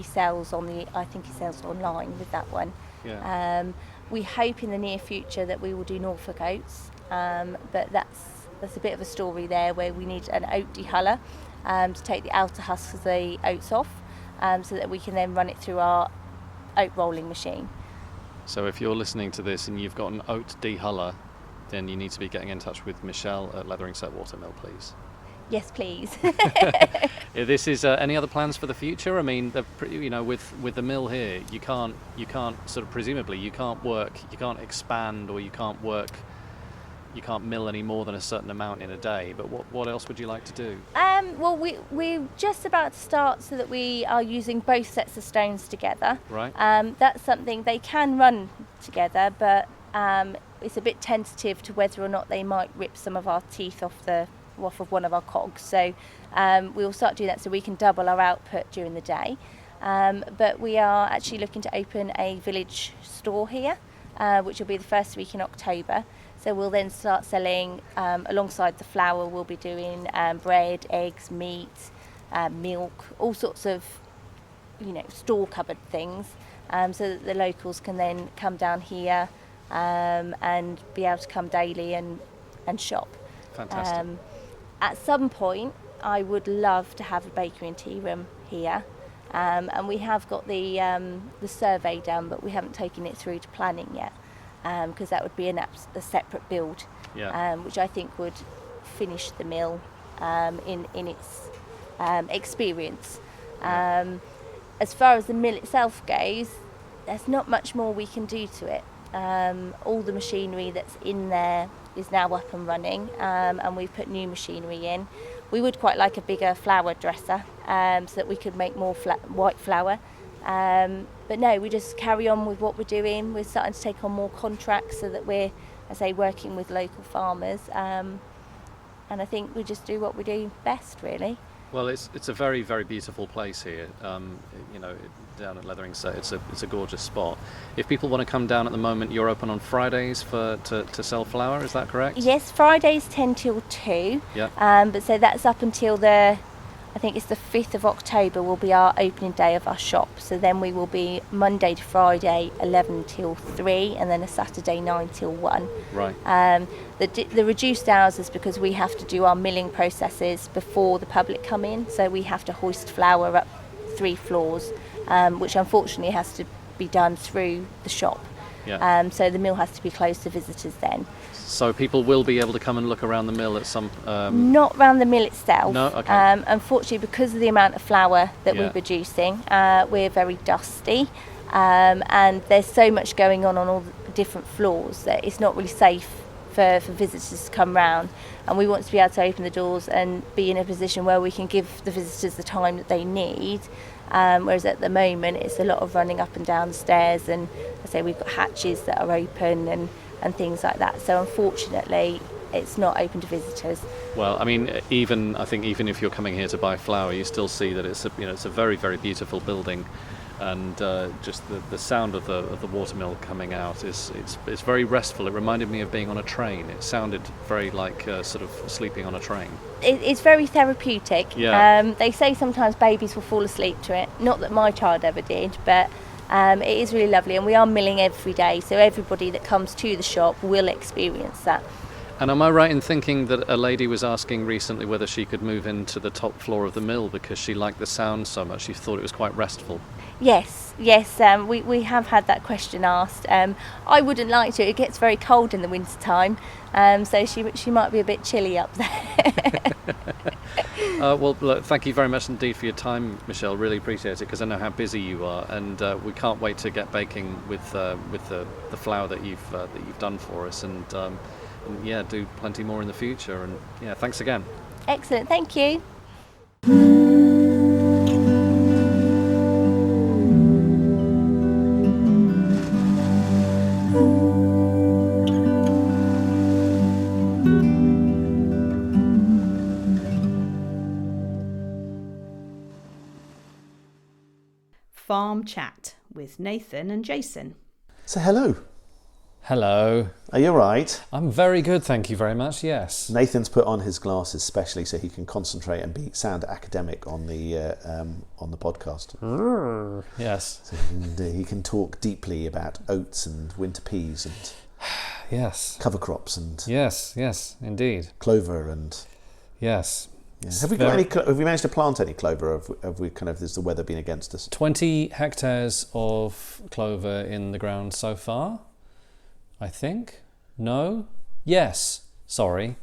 sells I think he sells online with that one. Yeah. We hope in the near future that we will do Norfolk oats, but that's a bit of a story there, where we need an oat dehuller to take the outer husks of the oats off, so that we can then run it through our oat rolling machine. So if you're listening to this and you've got an oat dehuller, then you need to be getting in touch with Michelle at Letheringsett Watermill, please. Yes, please. This is any other plans for the future? I mean, with the mill here, you can't sort of, presumably you can't expand, or you can't mill any more than a certain amount in a day. But what else would you like to do? Well, we're just about to start, so that we are using both sets of stones together. Right. That's something they can run together, but it's a bit tentative to whether or not they might rip some of our teeth off of one of our cogs. So we'll start doing that so we can double our output during the day. But we are actually looking to open a village store here, which will be the first week in October. So we'll then start selling, alongside the flour, we'll be doing bread, eggs, meat, milk, all sorts of, store cupboard things, so that the locals can then come down here and be able to come daily and shop. Fantastic. At some point, I would love to have a bakery and tea room here. And we have got the survey done, but we haven't taken it through to planning yet, because that would be a separate build, which I think would finish the mill in its experience. As far as the mill itself goes, there's not much more we can do to it. All the machinery that's in there is now up and running, and we've put new machinery in. We would quite like a bigger flour dresser, so that we could make more white flour. But no, we just carry on with what we're doing. We're starting to take on more contracts so that we're, working with local farmers. And I think we just do what we do best, really. Well, it's a very, very beautiful place here. Down at Letheringsett, it's a gorgeous spot. If people want to come down at the moment, you're open on Fridays to sell flour. Is that correct? Yes, Fridays 10 till 2. Yeah. But so that's up until I think it's the 5th of October will be our opening day of our shop. So then we will be Monday to Friday 11 till 3, and then a Saturday 9 till 1. Right. The reduced hours is because we have to do our milling processes before the public come in. So we have to hoist flour up 3 floors, which unfortunately has to be done through the shop. Yeah. So the mill has to be closed to visitors then. So people will be able to come and look around the mill at some... Not around the mill itself. No? Okay. Unfortunately, because of the amount of flour that we're producing, we're very dusty, and there's so much going on all the different floors that it's not really safe for visitors to come round. And we want to be able to open the doors and be in a position where we can give the visitors the time that they need. Whereas at the moment, it's a lot of running up and down the stairs, and we've got hatches that are open and things like that. So unfortunately, it's not open to visitors. Well, I mean, even if you're coming here to buy flour, you still see that it's a very, very beautiful building, and just the sound of the watermill coming out it's very restful. It reminded me of being on a train. It sounded very like sort of sleeping on a train. It's very therapeutic. Yeah. They say sometimes babies will fall asleep to it. Not that my child ever did, but it is really lovely, and we are milling every day, so everybody that comes to the shop will experience that. And am I right in thinking that a lady was asking recently whether she could move into the top floor of the mill because she liked the sound so much, she thought it was quite restful? Yes, we have had that question asked. I wouldn't like to. It gets very cold in the winter time, so she might be a bit chilly up there. Well, look, thank you very much indeed for your time, Michelle. Really appreciate it, because I know how busy you are, and we can't wait to get baking with the flour that you've done for us, and do plenty more in the future. And thanks again. Excellent, thank you. Farm Chat with Nathan and Jason. So hello. Hello. Are you all right? I'm very good, thank you very much, yes. Nathan's put on his glasses specially so he can concentrate and sound academic on the podcast. Yes. So he can talk deeply about oats and winter peas and yes, cover crops and yes, indeed, clover and yes. Yeah. Have we managed to plant any clover? Or have we has the weather been against us? 20 hectares of clover in the ground so far, I think. No? Yes. Sorry.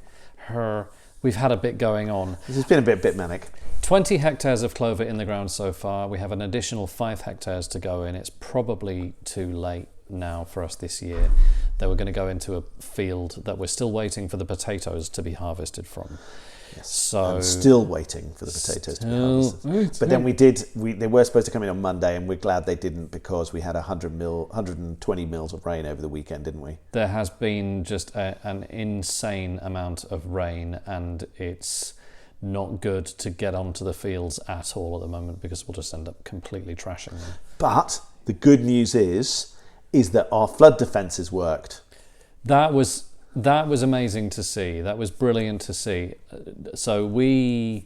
We've had a bit going on. This has been a bit manic. 20 hectares of clover in the ground so far. We have an additional 5 hectares to go in. It's probably too late now for us this year. They were going to go into a field that we're still waiting for the potatoes to be harvested from. Yes. So I'm still waiting for the potatoes to be harvested. But then they were supposed to come in on Monday, and we're glad they didn't, because we had 120 mils of rain over the weekend, didn't we? There has been just an insane amount of rain, and it's not good to get onto the fields at all at the moment, because we'll just end up completely trashing them. But the good news is that our flood defences worked. That was That was amazing to see. That was brilliant to see. So we've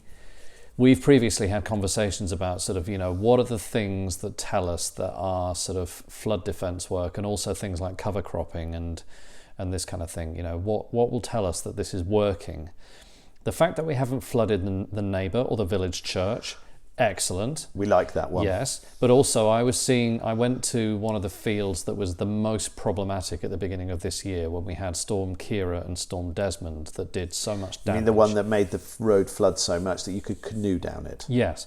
previously had conversations about sort of, what are the things that tell us that our sort of flood defence work, and also things like cover cropping and this kind of thing. What will tell us that this is working? The fact that we haven't flooded the neighbour or the village church, excellent. We like that one. Yes, but also I went to one of the fields that was the most problematic at the beginning of this year, when we had Storm Kira and Storm Desmond that did so much damage. You mean the one that made the road flood so much that you could canoe down it? Yes.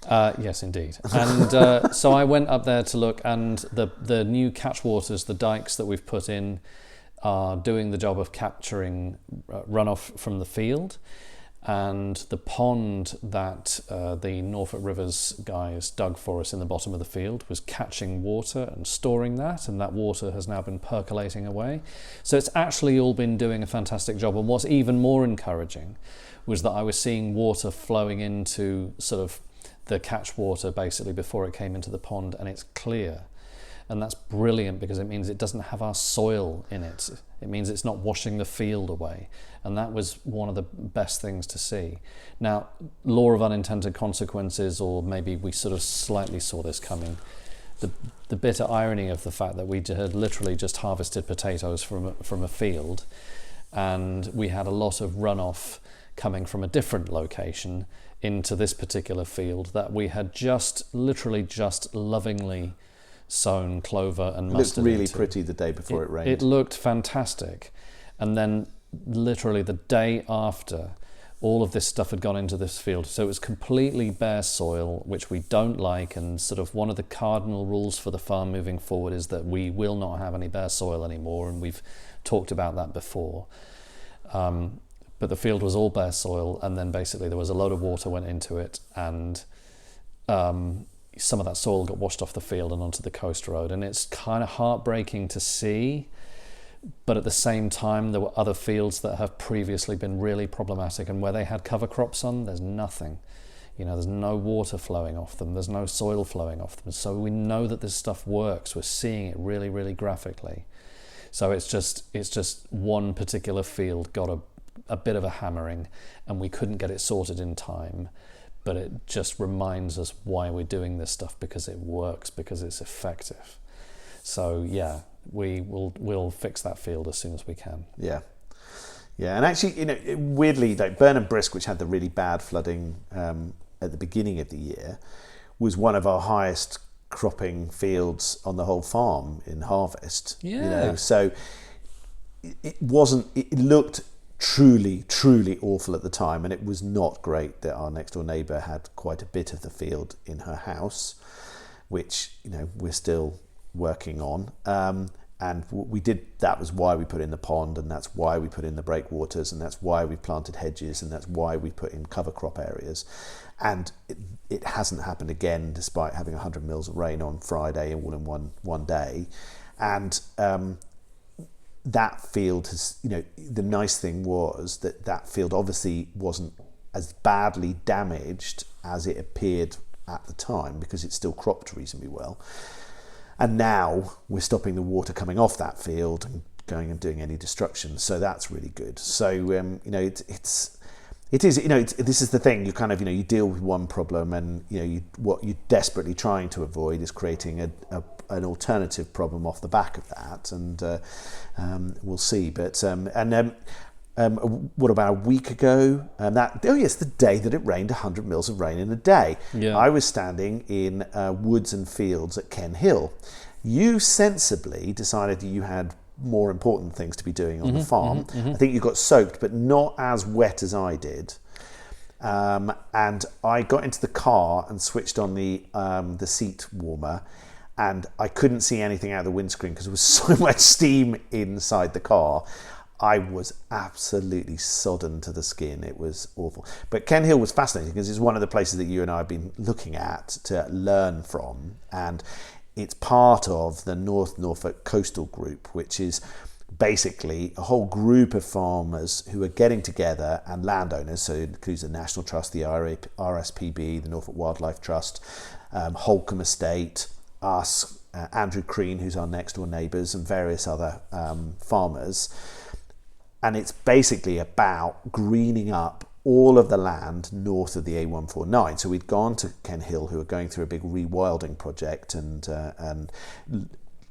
Yes, indeed. And so I went up there to look, and the new catchwaters, the dikes that we've put in, are doing the job of capturing runoff from the field. And the pond that the Norfolk Rivers guys dug for us in the bottom of the field was catching water and storing that, and that water has now been percolating away. So it's actually all been doing a fantastic job. And what's even more encouraging was that I was seeing water flowing into sort of the catchwater basically before it came into the pond, and it's clear. And that's brilliant, because it means it doesn't have our soil in it. It means it's not washing the field away. And that was one of the best things to see. Now, law of unintended consequences, or maybe we sort of slightly saw this coming, the bitter irony of the fact that we had literally just harvested potatoes from a field, and we had a lot of runoff coming from a different location into this particular field that we had literally just lovingly sown clover and mustard. It looked really into. pretty the day before it rained. It looked fantastic. And then literally the day after, all of this stuff had gone into this field. So it was completely bare soil, which we don't like. And sort of one of the cardinal rules for the farm moving forward is that we will not have any bare soil anymore. And we've talked about that before. But the field was all bare soil. And then basically there was a load of water went into it. And some of that soil got washed off the field and onto the coast road, and it's kind of heartbreaking to see. But at the same time, there were other fields that have previously been really problematic, and where they had cover crops on, there's nothing. There's no water flowing off them, there's no soil flowing off them. So we know that this stuff works. We're seeing it really, really graphically. So it's just one particular field got a bit of a hammering, and we couldn't get it sorted in time. But it just reminds us why we're doing this stuff, because it works, because it's effective. So yeah, we'll fix that field as soon as we can. Yeah, and actually, weirdly, like Burnham Brisk, which had the really bad flooding at the beginning of the year, was one of our highest cropping fields on the whole farm in harvest. Yeah. So it wasn't. It looked truly awful at the time, and it was not great that our next door neighbour had quite a bit of the field in her house, which we're still working on, and we did. That was why we put in the pond, and that's why we put in the breakwaters, and that's why we planted hedges, and that's why we put in cover crop areas. And it hasn't happened again, despite having 100 mils of rain on Friday all in one day. And that field has, the nice thing was that field obviously wasn't as badly damaged as it appeared at the time, because it still cropped reasonably well. And now we're stopping the water coming off that field and going and doing any destruction. So that's really good. So, this is the thing. You kind of, you deal with one problem, and, what you're desperately trying to avoid is creating an alternative problem off the back of that. And we'll see. But, what about a week ago? The day that it rained 100 mils of rain in a day. Yeah. I was standing in woods and fields at Ken Hill. You sensibly decided that you had more important things to be doing on the farm. I think you got soaked, but not as wet as I did. And I got into the car and switched on the seat warmer, and I couldn't see anything out of the windscreen because there was so much steam inside the car. I was absolutely sodden to the skin. It was awful. But Ken Hill was fascinating because it's one of the places that you and I have been looking at to learn from. And it's part of the North Norfolk Coastal Group, which is basically a whole group of farmers who are getting together, and landowners, so it includes the National Trust, the RSPB, the Norfolk Wildlife Trust, Holcombe Estate, us, Andrew Crean, who's our next door neighbours, and various other farmers, and it's basically about greening up all of the land north of the A149. So we'd gone to Ken Hill, who are going through a big rewilding project and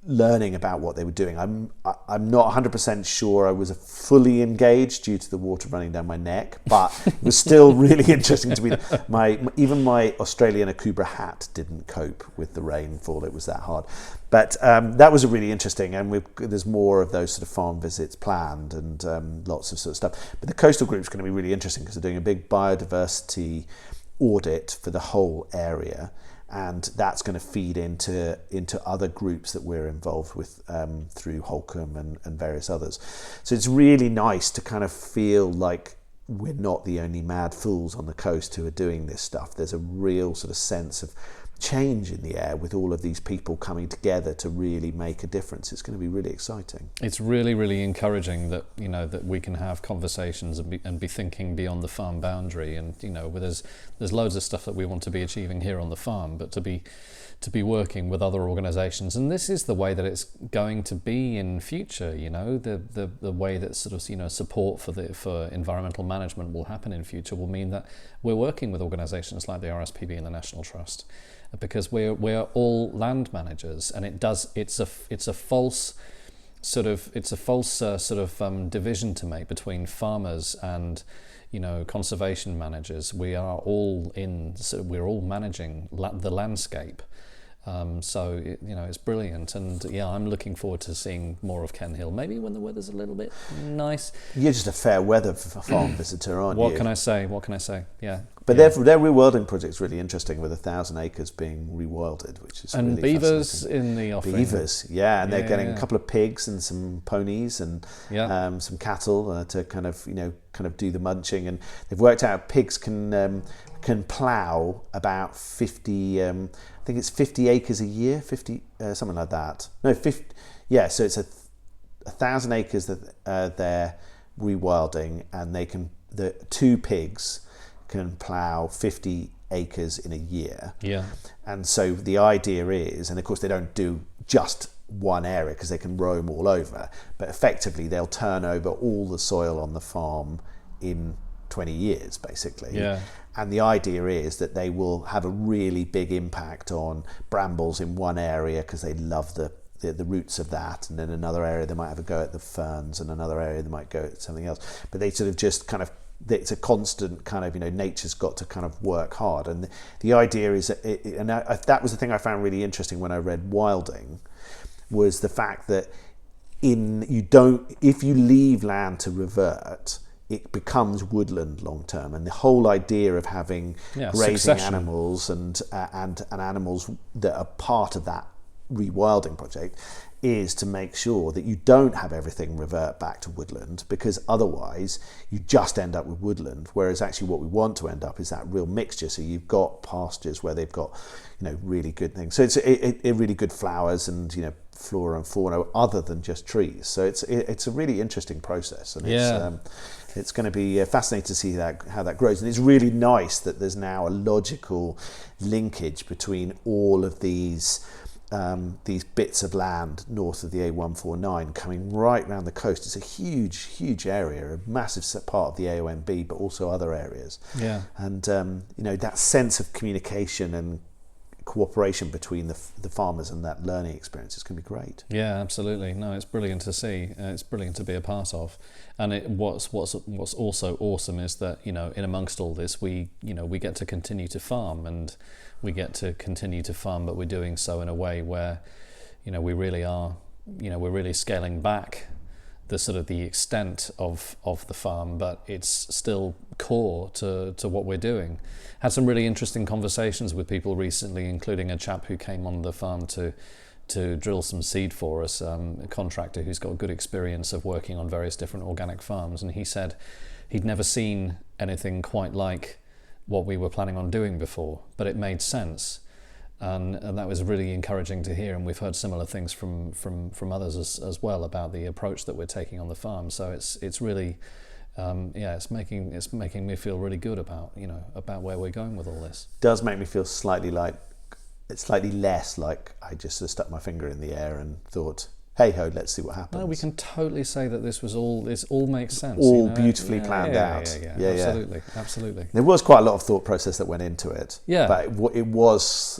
learning about what they were doing. I'm not 100% sure I was fully engaged due to the water running down my neck, but it was still really interesting to me. Even my Australian Akubra hat didn't cope with the rainfall. It was that hard. But that was really interesting, and there's more of those sort of farm visits planned and lots of sort of stuff. But the coastal group's going to be really interesting because they're doing a big biodiversity audit for the whole area. And that's going to feed into other groups that we're involved with through Holcomb and various others. So it's really nice to kind of feel like we're not the only mad fools on the coast who are doing this stuff. There's a real sort of sense of change in the air with all of these people coming together to really make a difference. It's going to be really exciting. It's really, really encouraging that that we can have conversations and be thinking beyond the farm boundary. And there's loads of stuff that we want to be achieving here on the farm, but to be working with other organisations, and this is the way that it's going to be in future. The way that sort of support for environmental management will happen in future will mean that we're working with organisations like the RSPB and the National Trust, because we're all land managers, and it's a false division to make between farmers and conservation managers. We're all managing the landscape. So it's brilliant, and I'm looking forward to seeing more of Ken Hill. Maybe when the weather's a little bit nice. You're just a fair weather farm visitor, aren't you? What can I say? Yeah. But their rewilding project's really interesting, with 1,000 acres being rewilded, which is and really beavers in the offing. Beavers, yeah, and they're getting a couple of pigs and some ponies and some cattle to kind of do the munching, and they've worked out pigs can plough about 50. I think it's 50 acres a year, 50 something like that. No, 50. Yeah, so it's 1,000 acres that they're rewilding, and the 2 pigs can plough 50 acres in a year. Yeah. And so the idea is, and of course they don't do just one area because they can roam all over, but effectively they'll turn over all the soil on the farm in 20 years, basically. Yeah. And the idea is that they will have a really big impact on brambles in one area because they love the roots of that, and then another area they might have a go at the ferns, and another area they might go at something else. But they sort of just kind of, it's a constant kind of, nature's got to kind of work hard. And the idea is that, that was the thing I found really interesting when I read Wilding, was the fact that if you leave land to revert, it becomes woodland long term. And the whole idea of having grazing succession. animals and animals that are part of that rewilding project is to make sure that you don't have everything revert back to woodland, because otherwise you just end up with woodland, whereas actually what we want to end up is that real mixture. So you've got pastures where they've got really good things, so it's really good flowers and flora and fauna other than just trees. So it's a really interesting process, and it's going to be fascinating to see how that grows. And it's really nice that there's now a logical linkage between all of these bits of land north of the A149 coming right around the coast. It's a huge area, a massive part of the AONB, but also other areas. Yeah. And that sense of communication and cooperation between the farmers and that learning experience is going to be great. Yeah, absolutely. No, it's brilliant to see. It's brilliant to be a part of. And what's also awesome is that in amongst all this, we get to continue to farm, and we get to continue to farm, but we're doing so in a way where we really are we're really scaling back the extent of the farm, but it's still core to what we're doing. Had some really interesting conversations with people recently, including a chap who came on the farm to drill some seed for us, a contractor who's got good experience of working on various different organic farms, and he said he'd never seen anything quite like what we were planning on doing before, but it made sense. And that was really encouraging to hear, and we've heard similar things from others as well about the approach that we're taking on the farm. So it's really it's making me feel really good about where we're going with all this. It does make me feel slightly less like I just sort of stuck my finger in the air and thought, hey ho, let's see what happens. No, we can totally say that this all makes sense. All beautifully planned out. Absolutely. There was quite a lot of thought process that went into it. Yeah. But it was,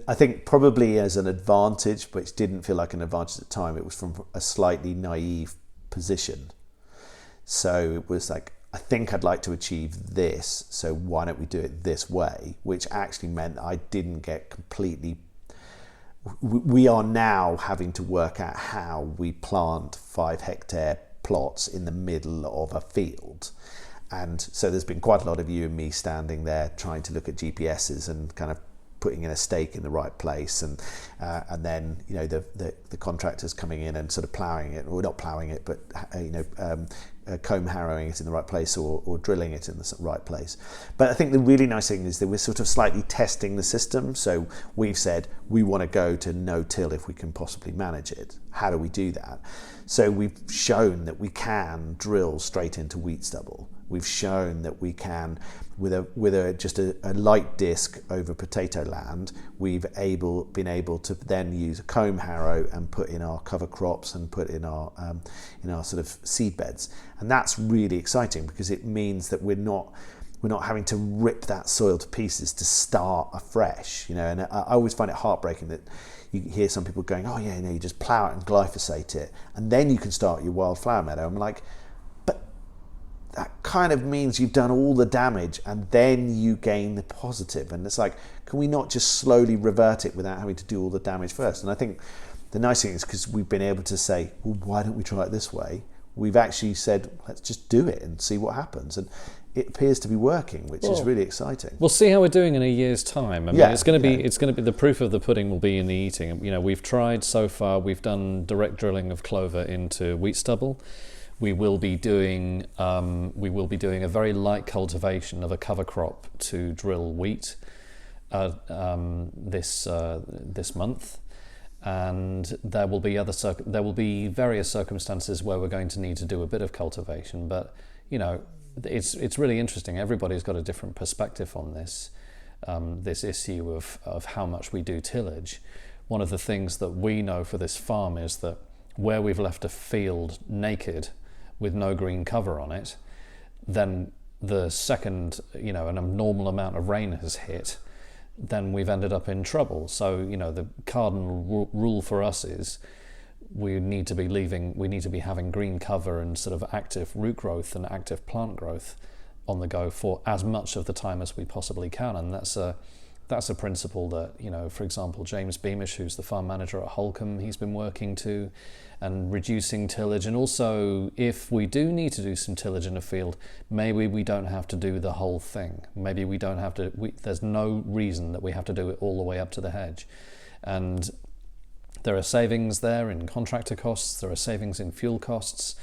I think probably as an advantage, but it didn't feel like an advantage at the time. It was from a slightly naive position. So it was like, I think I'd like to achieve this, so why don't we do it this way? Which actually meant I didn't get completely... We are now having to work out how we plant 5 hectare plots in the middle of a field. And so there's been quite a lot of you and me standing there trying to look at GPSs and kind of putting in a stake in the right place, and then the contractors coming in and sort of ploughing it, or not ploughing it, but comb harrowing it in the right place, or drilling it in the right place. But I think the really nice thing is that we're sort of slightly testing the system. So we've said we want to go to no-till if we can possibly manage it. How do we do that? So we've shown that we can drill straight into wheat stubble. We've shown that we can, with a light disc over potato land, we've been able to then use a comb harrow and put in our cover crops and put in our sort of seed beds, and that's really exciting because it means that we're not having to rip that soil to pieces to start afresh. And I always find it heartbreaking that you hear some people going, oh yeah, you just plough it and glyphosate it, and then you can start your wildflower meadow. I'm like, that kind of means you've done all the damage and then you gain the positive. And it's like, can we not just slowly revert it without having to do all the damage first? And I think the nice thing is, because we've been able to say, well, why don't we try it this way? We've actually said, let's just do it and see what happens. And it appears to be working, which is really exciting. We'll see how we're doing in a year's time. I mean, it's going to be the proof of the pudding will be in the eating. We've tried so far. We've done direct drilling of clover into wheat stubble. We will be doing a very light cultivation of a cover crop to drill wheat this month, and there will be various circumstances where we're going to need to do a bit of cultivation. But it's really interesting. Everybody's got a different perspective on this issue of how much we do tillage. One of the things that we know for this farm is that where we've left a field naked with no green cover on it, then the second an abnormal amount of rain has hit, then we've ended up in trouble. So the cardinal rule for us is we need to be having green cover and sort of active root growth and active plant growth on the go for as much of the time as we possibly can. And that's a principle that, for example, James Beamish, who's the farm manager at Holcombe, he's been working to, and reducing tillage. And also, if we do need to do some tillage in a field, maybe we don't have to do the whole thing. Maybe we don't have to, there's no reason that we have to do it all the way up to the hedge. And there are savings there in contractor costs, there are savings in fuel costs,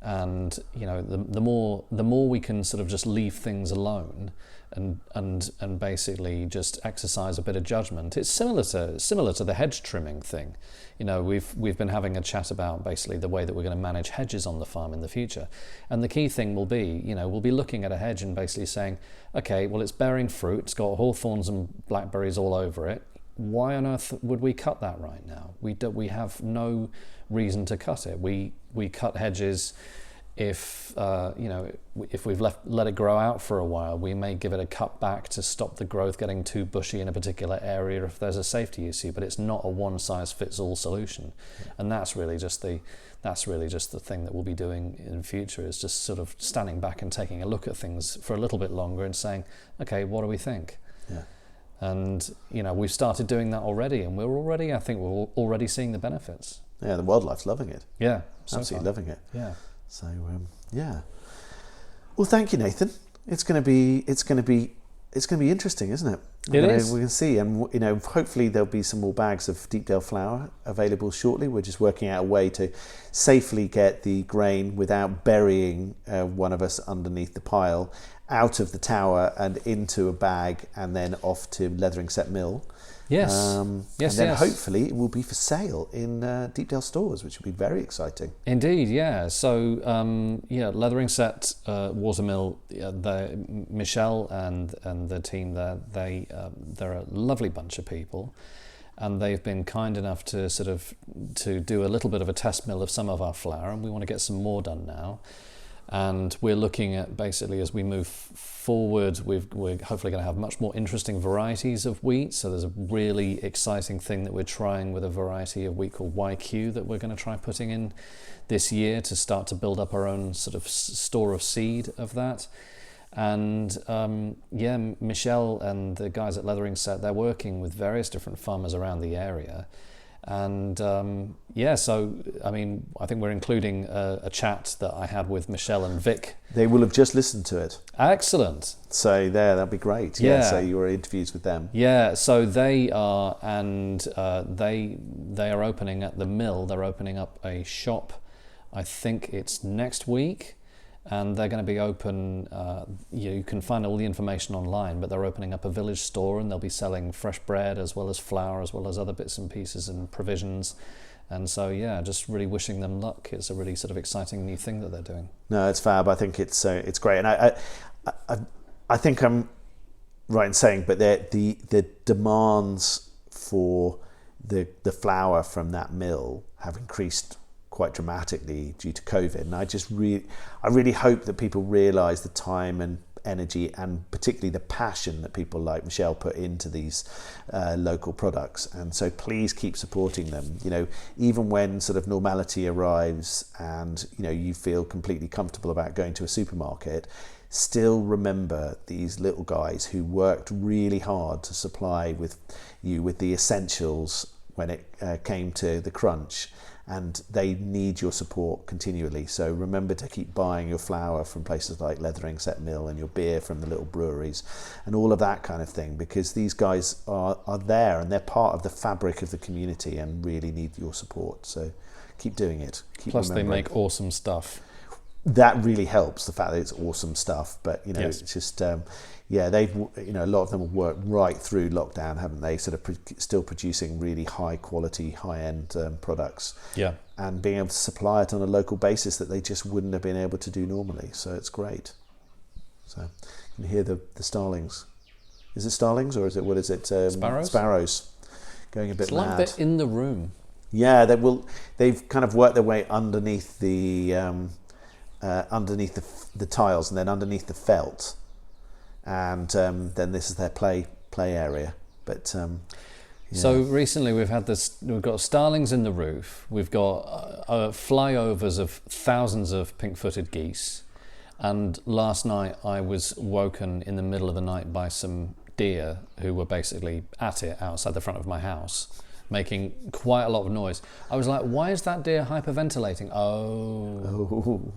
and the more we can sort of just leave things alone and basically just exercise a bit of judgment. It's similar to the hedge trimming thing. We've been having a chat about basically the way that we're going to manage hedges on the farm in the future, and the key thing will be, we'll be looking at a hedge and basically saying, okay, well, it's bearing fruit, it's got hawthorns and blackberries all over it. Why on earth would we cut that right now? We have no reason to cut it. We cut hedges if we've let it grow out for a while. We may give it a cut back to stop the growth getting too bushy in a particular area if there's a safety issue, but it's not a one-size-fits-all solution. And that's really just the thing that we'll be doing in the future, is just sort of standing back and taking a look at things for a little bit longer and saying, okay, what do we think? Yeah. And we've started doing that already, and we're already seeing the benefits. Yeah, the wildlife's loving it. Yeah, absolutely loving it. Yeah. So yeah. Well, thank you, Nathan. It's going to be interesting, isn't it? It is. We can see, and hopefully there'll be some more bags of Deepdale Flour available shortly. We're just working out a way to safely get the grain without burying one of us underneath the pile, out of the tower and into a bag, and then off to Letheringsett Mill. Yes. And then hopefully it will be for sale in Deepdale stores, which will be very exciting. Indeed, yeah. So, Letheringsett Watermill, Michelle and the team there, they're a lovely bunch of people. and they've been kind enough to to do a little bit of a test mill of some of our flour, and we want to get some more done now. And we're looking at, basically, as we move forward, we're hopefully going to have much more interesting varieties of wheat. So there's a really exciting thing that we're trying with a variety of wheat called YQ that we're going to try putting in this year to start to build up our own sort of store of seed of that. And Michelle and the guys at Letheringsett, they're working with various different farmers around the area. And so I mean, I think we're including a chat that I had with Michelle and Vic. They will have just listened to it. Excellent. So that'd be great. Yeah. So your interviews with them. Yeah. So they are, and they are opening at the mill. They're opening up a shop. I think it's next week. And they're going to be open, you can find all the information online, but they're opening up a village store, and they'll be selling fresh bread as well as flour, as well as other bits and pieces and provisions. And so, just really wishing them luck. It's a really sort of exciting new thing that they're doing. No, it's fab. I think it's great. And I think I'm right in saying, but the demands for the flour from that mill have increased quite dramatically due to COVID, and I really hope that people realise the time and energy, and particularly the passion that people like Michelle put into these local products. And so please keep supporting them. Even when sort of normality arrives, and you feel completely comfortable about going to a supermarket, still remember these little guys who worked really hard to supply you with the essentials when it came to the crunch. And they need your support continually. So remember to keep buying your flour from places like Letheringsett Mill, and your beer from the little breweries, and all of that kind of thing, because these guys are there, and they're part of the fabric of the community and really need your support. So keep doing it. Plus they make awesome stuff. That really helps, the fact that it's awesome stuff. But yes. It's just they've a lot of them have worked right through lockdown, haven't they? Sort of still producing really high quality, high end products. Yeah. And being able to supply it on a local basis that they just wouldn't have been able to do normally. So it's great. So you can hear the starlings. Is it starlings, or is it, what is it? Sparrows. Sparrows going a bit mad. It's like they're in the room. Yeah, they've kind of worked their way underneath the tiles, and then underneath the felt, and then this is their play area. But so recently we've got starlings in the roof, we've got flyovers of thousands of pink-footed geese, and last night I was woken in the middle of the night by some deer who were basically at it outside the front of my house, making quite a lot of noise. I was like, why is that deer hyperventilating? Oh.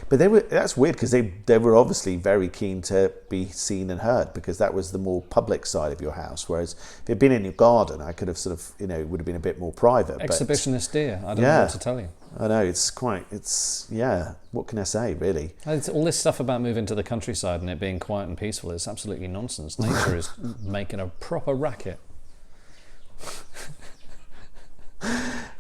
But that's weird, because they were obviously very keen to be seen and heard, because that was the more public side of your house. Whereas if it had been in your garden, I could have sort of, it would have been a bit more private. Exhibitionist deer, I don't know what to tell you. I know, what can I say, really? It's all this stuff about moving to the countryside and it being quiet and peaceful is absolutely nonsense. Nature is making a proper racket.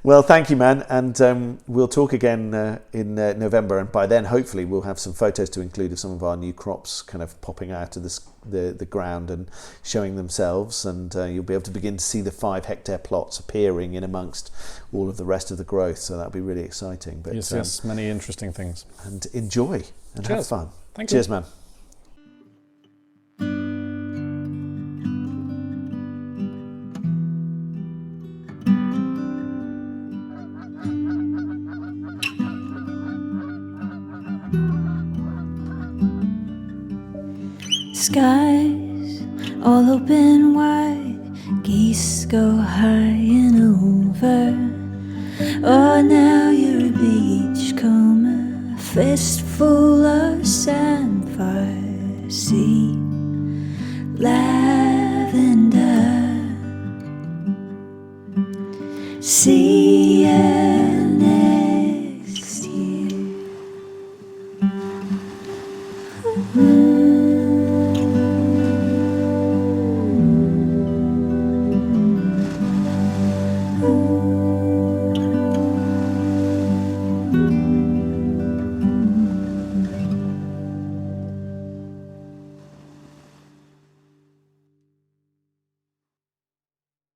Well, thank you, man, and we'll talk again in November, and by then hopefully we'll have some photos to include of some of our new crops kind of popping out of the ground and showing themselves, and you'll be able to begin to see the 5-hectare plots appearing in amongst all of the rest of the growth, so that'll be really exciting. But yes, many interesting things. And enjoy and have fun. Thank you. Cheers, man. Skies all open wide, geese go high and over. Oh, now you're a beachcomber, fistful of sandfire, sea, lavender, see you next year.